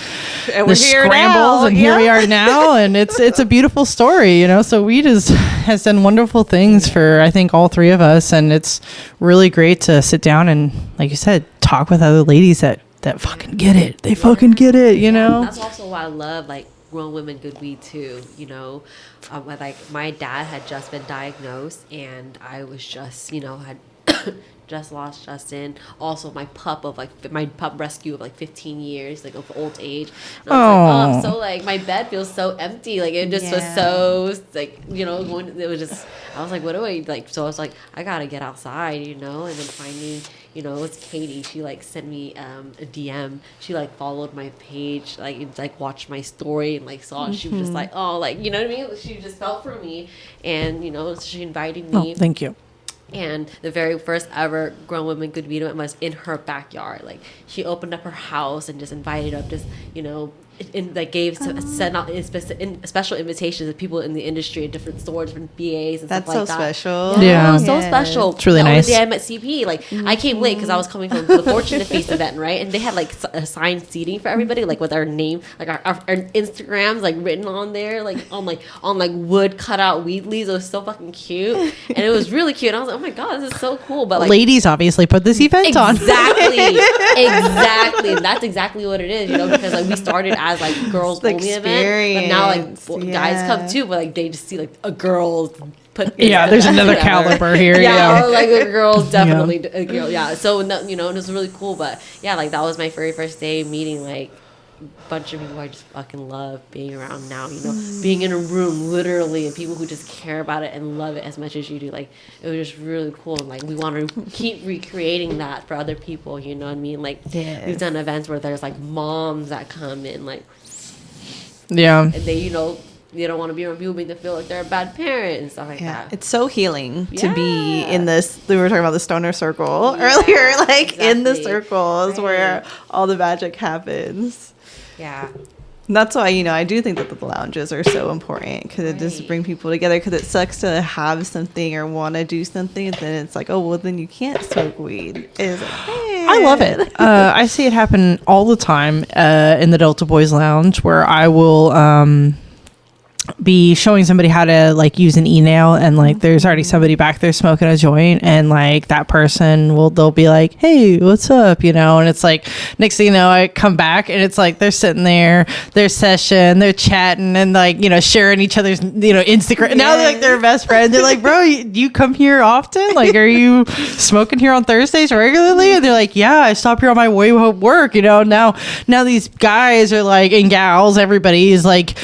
scrambles. And here we are now. And it's a beautiful story, So weed has done wonderful things for, I think, all three of us. And it's really great to sit down and, like you said, talk with other ladies that fucking get it. They fucking get it, That's also why I love, like, Grown Women Good Weed too, like my dad had just been diagnosed and I was just, had just lost Justin. Also my pup rescue of like 15 years, like of old age. And I was like, so like my bed feels so empty. Like it just was so like, it was just, I was like, what do I like? So I was like, I gotta get outside, and then finding, it's Katie. She like sent me a DM. She like followed my page, like watched my story and like saw it. She was just like, oh, like, you know what I mean? She just felt for me, and she invited me. Oh, thank you. And the very first ever Grown Women Good Weed event was in her backyard. Like she opened up her house and just invited up sent out special invitations to people in the industry at different stores, different BAs and That's stuff like that. That's so special. Yeah. So special. It's really nice. The day I met CP, like I came late because I was coming from the Fortune Feast event, right? And they had like assigned seating for everybody, like with our name, like our Instagrams, like written on there, like on wood cut out weed leaves. It was so fucking cute, and it was really cute. And I was like, oh my god, this is so cool. But like, ladies obviously put this event on. Exactly. That's exactly what it is, because like we started as like girls only event, but now like guys come too, but like they just see like a girl put. There's another caliber here. Yeah, or like a girl's definitely. So and it was really cool, but like that was my very first day meeting like a bunch of people I just fucking love being around now. Being in a room literally and people who just care about it and love it as much as you do. Like it was just really cool, and like we want to keep recreating that for other people. You know what I mean? Like we've done events where there's like moms that come in, like. Yeah. And they, they don't want to be around people, make them feel like they're a bad parent and stuff like that. It's so healing to be in this. We were talking about the stoner circle earlier, like in the circles where all the magic happens. Yeah. And that's why, I do think that the lounges are so important because it just bring people together, because it sucks to have something or want to do something and then it's like, oh, well, then you can't smoke weed. It's like, hey. I love it. I see it happen all the time in the Delta Boys Lounge, where I will be showing somebody how to like use an e-nail, and like there's already somebody back there smoking a joint, and like that person they'll be like, hey, what's up, and it's like next thing you know I come back and it's like they're sitting there, their session, they're chatting and like sharing each other's Instagram. Now they're best friends. They're like, bro, you come here often? Like, are you smoking here on Thursdays regularly? And they're like, yeah, I stop here on my way home work. Now these guys are like, and gals, everybody is like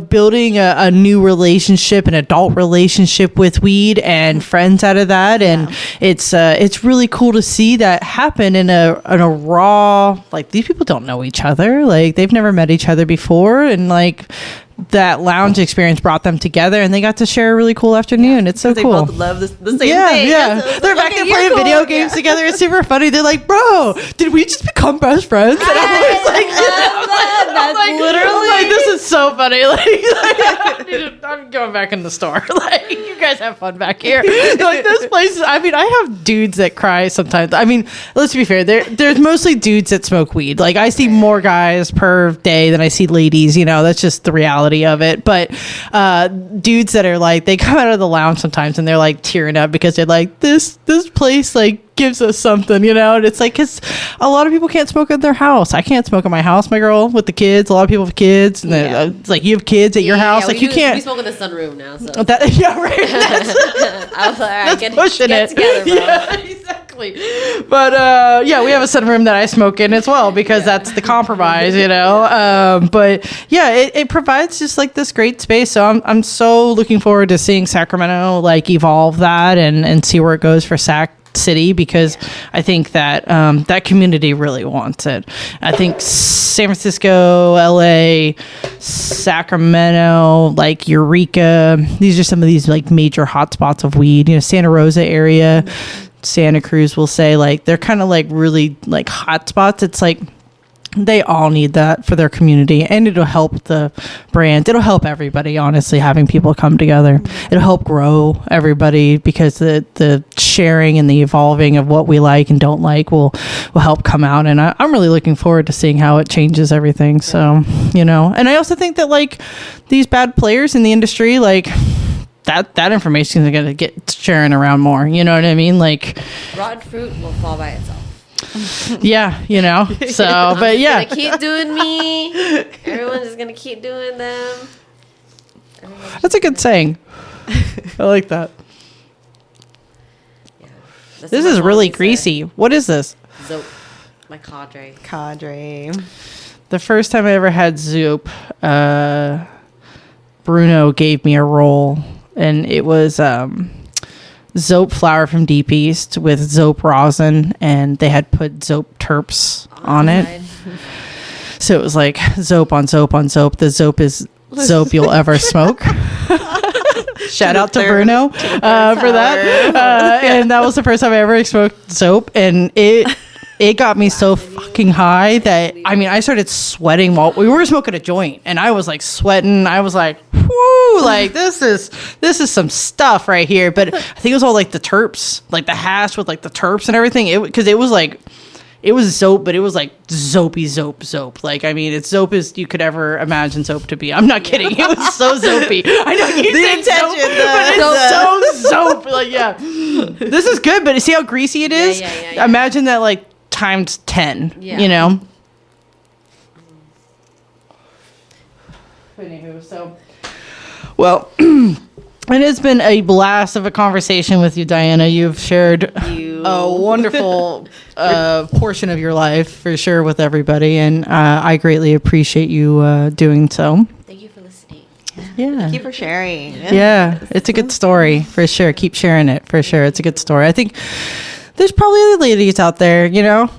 building a new relationship, an adult relationship with weed, and friends out of that. And it's really cool to see that happen in a raw, like these people don't know each other, like they've never met each other before, and like that lounge experience brought them together and they got to share a really cool afternoon. It's so cool. They both love the same thing. Yeah. They're back there playing video games together. It's super funny. They're like, bro, did we just become best friends? And I was like, that's literally. Like, this is so funny. Like I'm going back in the store. Like, you guys have fun back here. Like, this place, I have dudes that cry sometimes. Let's be fair. There's mostly dudes that smoke weed. Like, I see more guys per day than I see ladies. That's just the reality of it. But dudes that are like, they come out of the lounge sometimes and they're like tearing up because they're like, this place like gives us something, and it's like, because a lot of people can't smoke at their house. I can't smoke at my house, my girl, with the kids. A lot of people have kids, and it's like, you have kids at your house, like you can't. We smoke in the sunroom now, so right. I was like, all right, get it together, bro. Yeah, exactly. But we have a sunroom that I smoke in as well, because that's the compromise, but yeah, it provides just like this great space. So I'm so looking forward to seeing Sacramento like evolve that and see where it goes for Sac City, because I think that that community really wants it. I think San Francisco, LA, Sacramento, like Eureka, these are some of these like major hotspots of weed. Santa Rosa area, Santa Cruz, will say, like they're kind of like really like hotspots. It's like They all need that for their community, and it'll help the brand. It'll help everybody, honestly, having people come together. It'll help grow everybody because the sharing and the evolving of what we like and don't like will help come out. And I'm really looking forward to seeing how it changes everything. So, and I also think that like these bad players in the industry, like that information is going to get sharing around more. You know what I mean? Like rotten fruit will fall by itself. Yeah, so, but yeah. Gonna keep doing me. Everyone's just gonna keep doing them. That's a good saying. I like that. Yeah, this is really greasy. What is this? Zope. My cadre. The first time I ever had Zope, Bruno gave me a roll, and it was Zope flower from Deep East with Zope rosin, and they had put Zope terps on it. So it was like Zope on Zope on Zope. The Zope is Zope you'll ever smoke. Shout out to Bruno for that. And that was the first time I ever smoked Zope, and it got me so fucking high that, I mean, I started sweating while we were smoking a joint, and I was like sweating. I was like, whoo, like this is some stuff right here. But I think it was all like the terps, like the hash with like the terps and everything. Because it was Zope, but it was like Zope. Like, I mean, it's Zope as you could ever imagine Zope to be. I'm not kidding. It was so Zopey. I know you think Zope, but it's so Zope. Like, yeah. This is good, but see how greasy it is? Yeah. Imagine that, like, times 10, Anywho, so, well, it has been a blast of a conversation with you, Diana. You've shared a wonderful portion of your life, for sure, with everybody, and I greatly appreciate you doing so. Thank you for listening. Yeah. Thank you for sharing. Yeah, it's a good story, for sure. Keep sharing it, for sure. It's a good story. I think there's probably other ladies out there,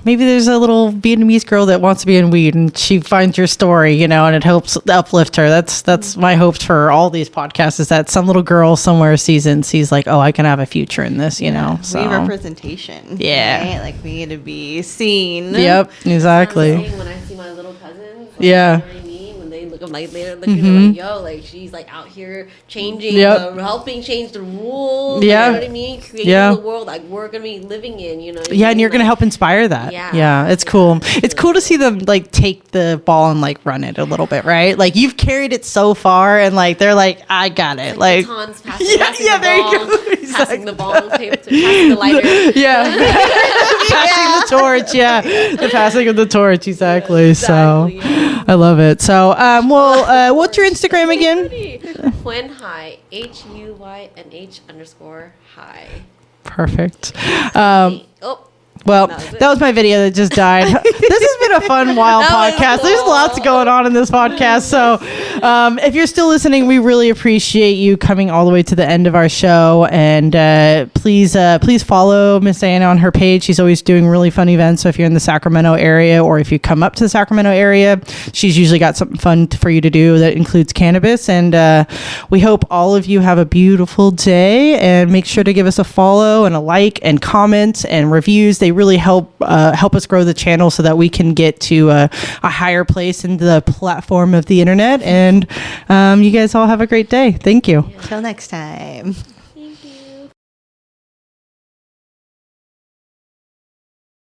maybe there's a little Vietnamese girl that wants to be in weed, and she finds your story, and it helps uplift her. That's my hopes for all these podcasts, is that some little girl somewhere sees like, oh, I can have a future in this, So. We need representation. Yeah. Right? Like, we need to be seen. Yep, exactly. When I see my little cousins, yeah. When they look at like yo, like she's like out here changing, helping change the rules. Yeah, you know what I mean? Creating the world like we're gonna be living in. Yeah, and you're gonna help inspire that. Yeah, it's cool. It's cool to see them like take the ball and like run it a little bit, right? Like you've carried it so far, and like they're like, I got it. Like passing there you go. Passing the ball, passing the lighter. Passing the torch. Yeah, the passing of the torch. Exactly. So I love it. So what's your Instagram again? Huynh High, HUYNH_high. Perfect. Well, that was my video that just died. This has been a fun, wild podcast. Cool. There's lots going on in this podcast. So if you're still listening, we really appreciate you coming all the way to the end of our show. And please follow Miss Diana on her page. She's always doing really fun events. So if you're in the Sacramento area, or if you come up to the Sacramento area, she's usually got something fun for you to do that includes cannabis. And we hope all of you have a beautiful day. And make sure to give us a follow and a like and comments and reviews. They really help us grow the channel so that we can get to a higher place in the platform of the internet. And you guys all have a great day. Thank you. Until next time.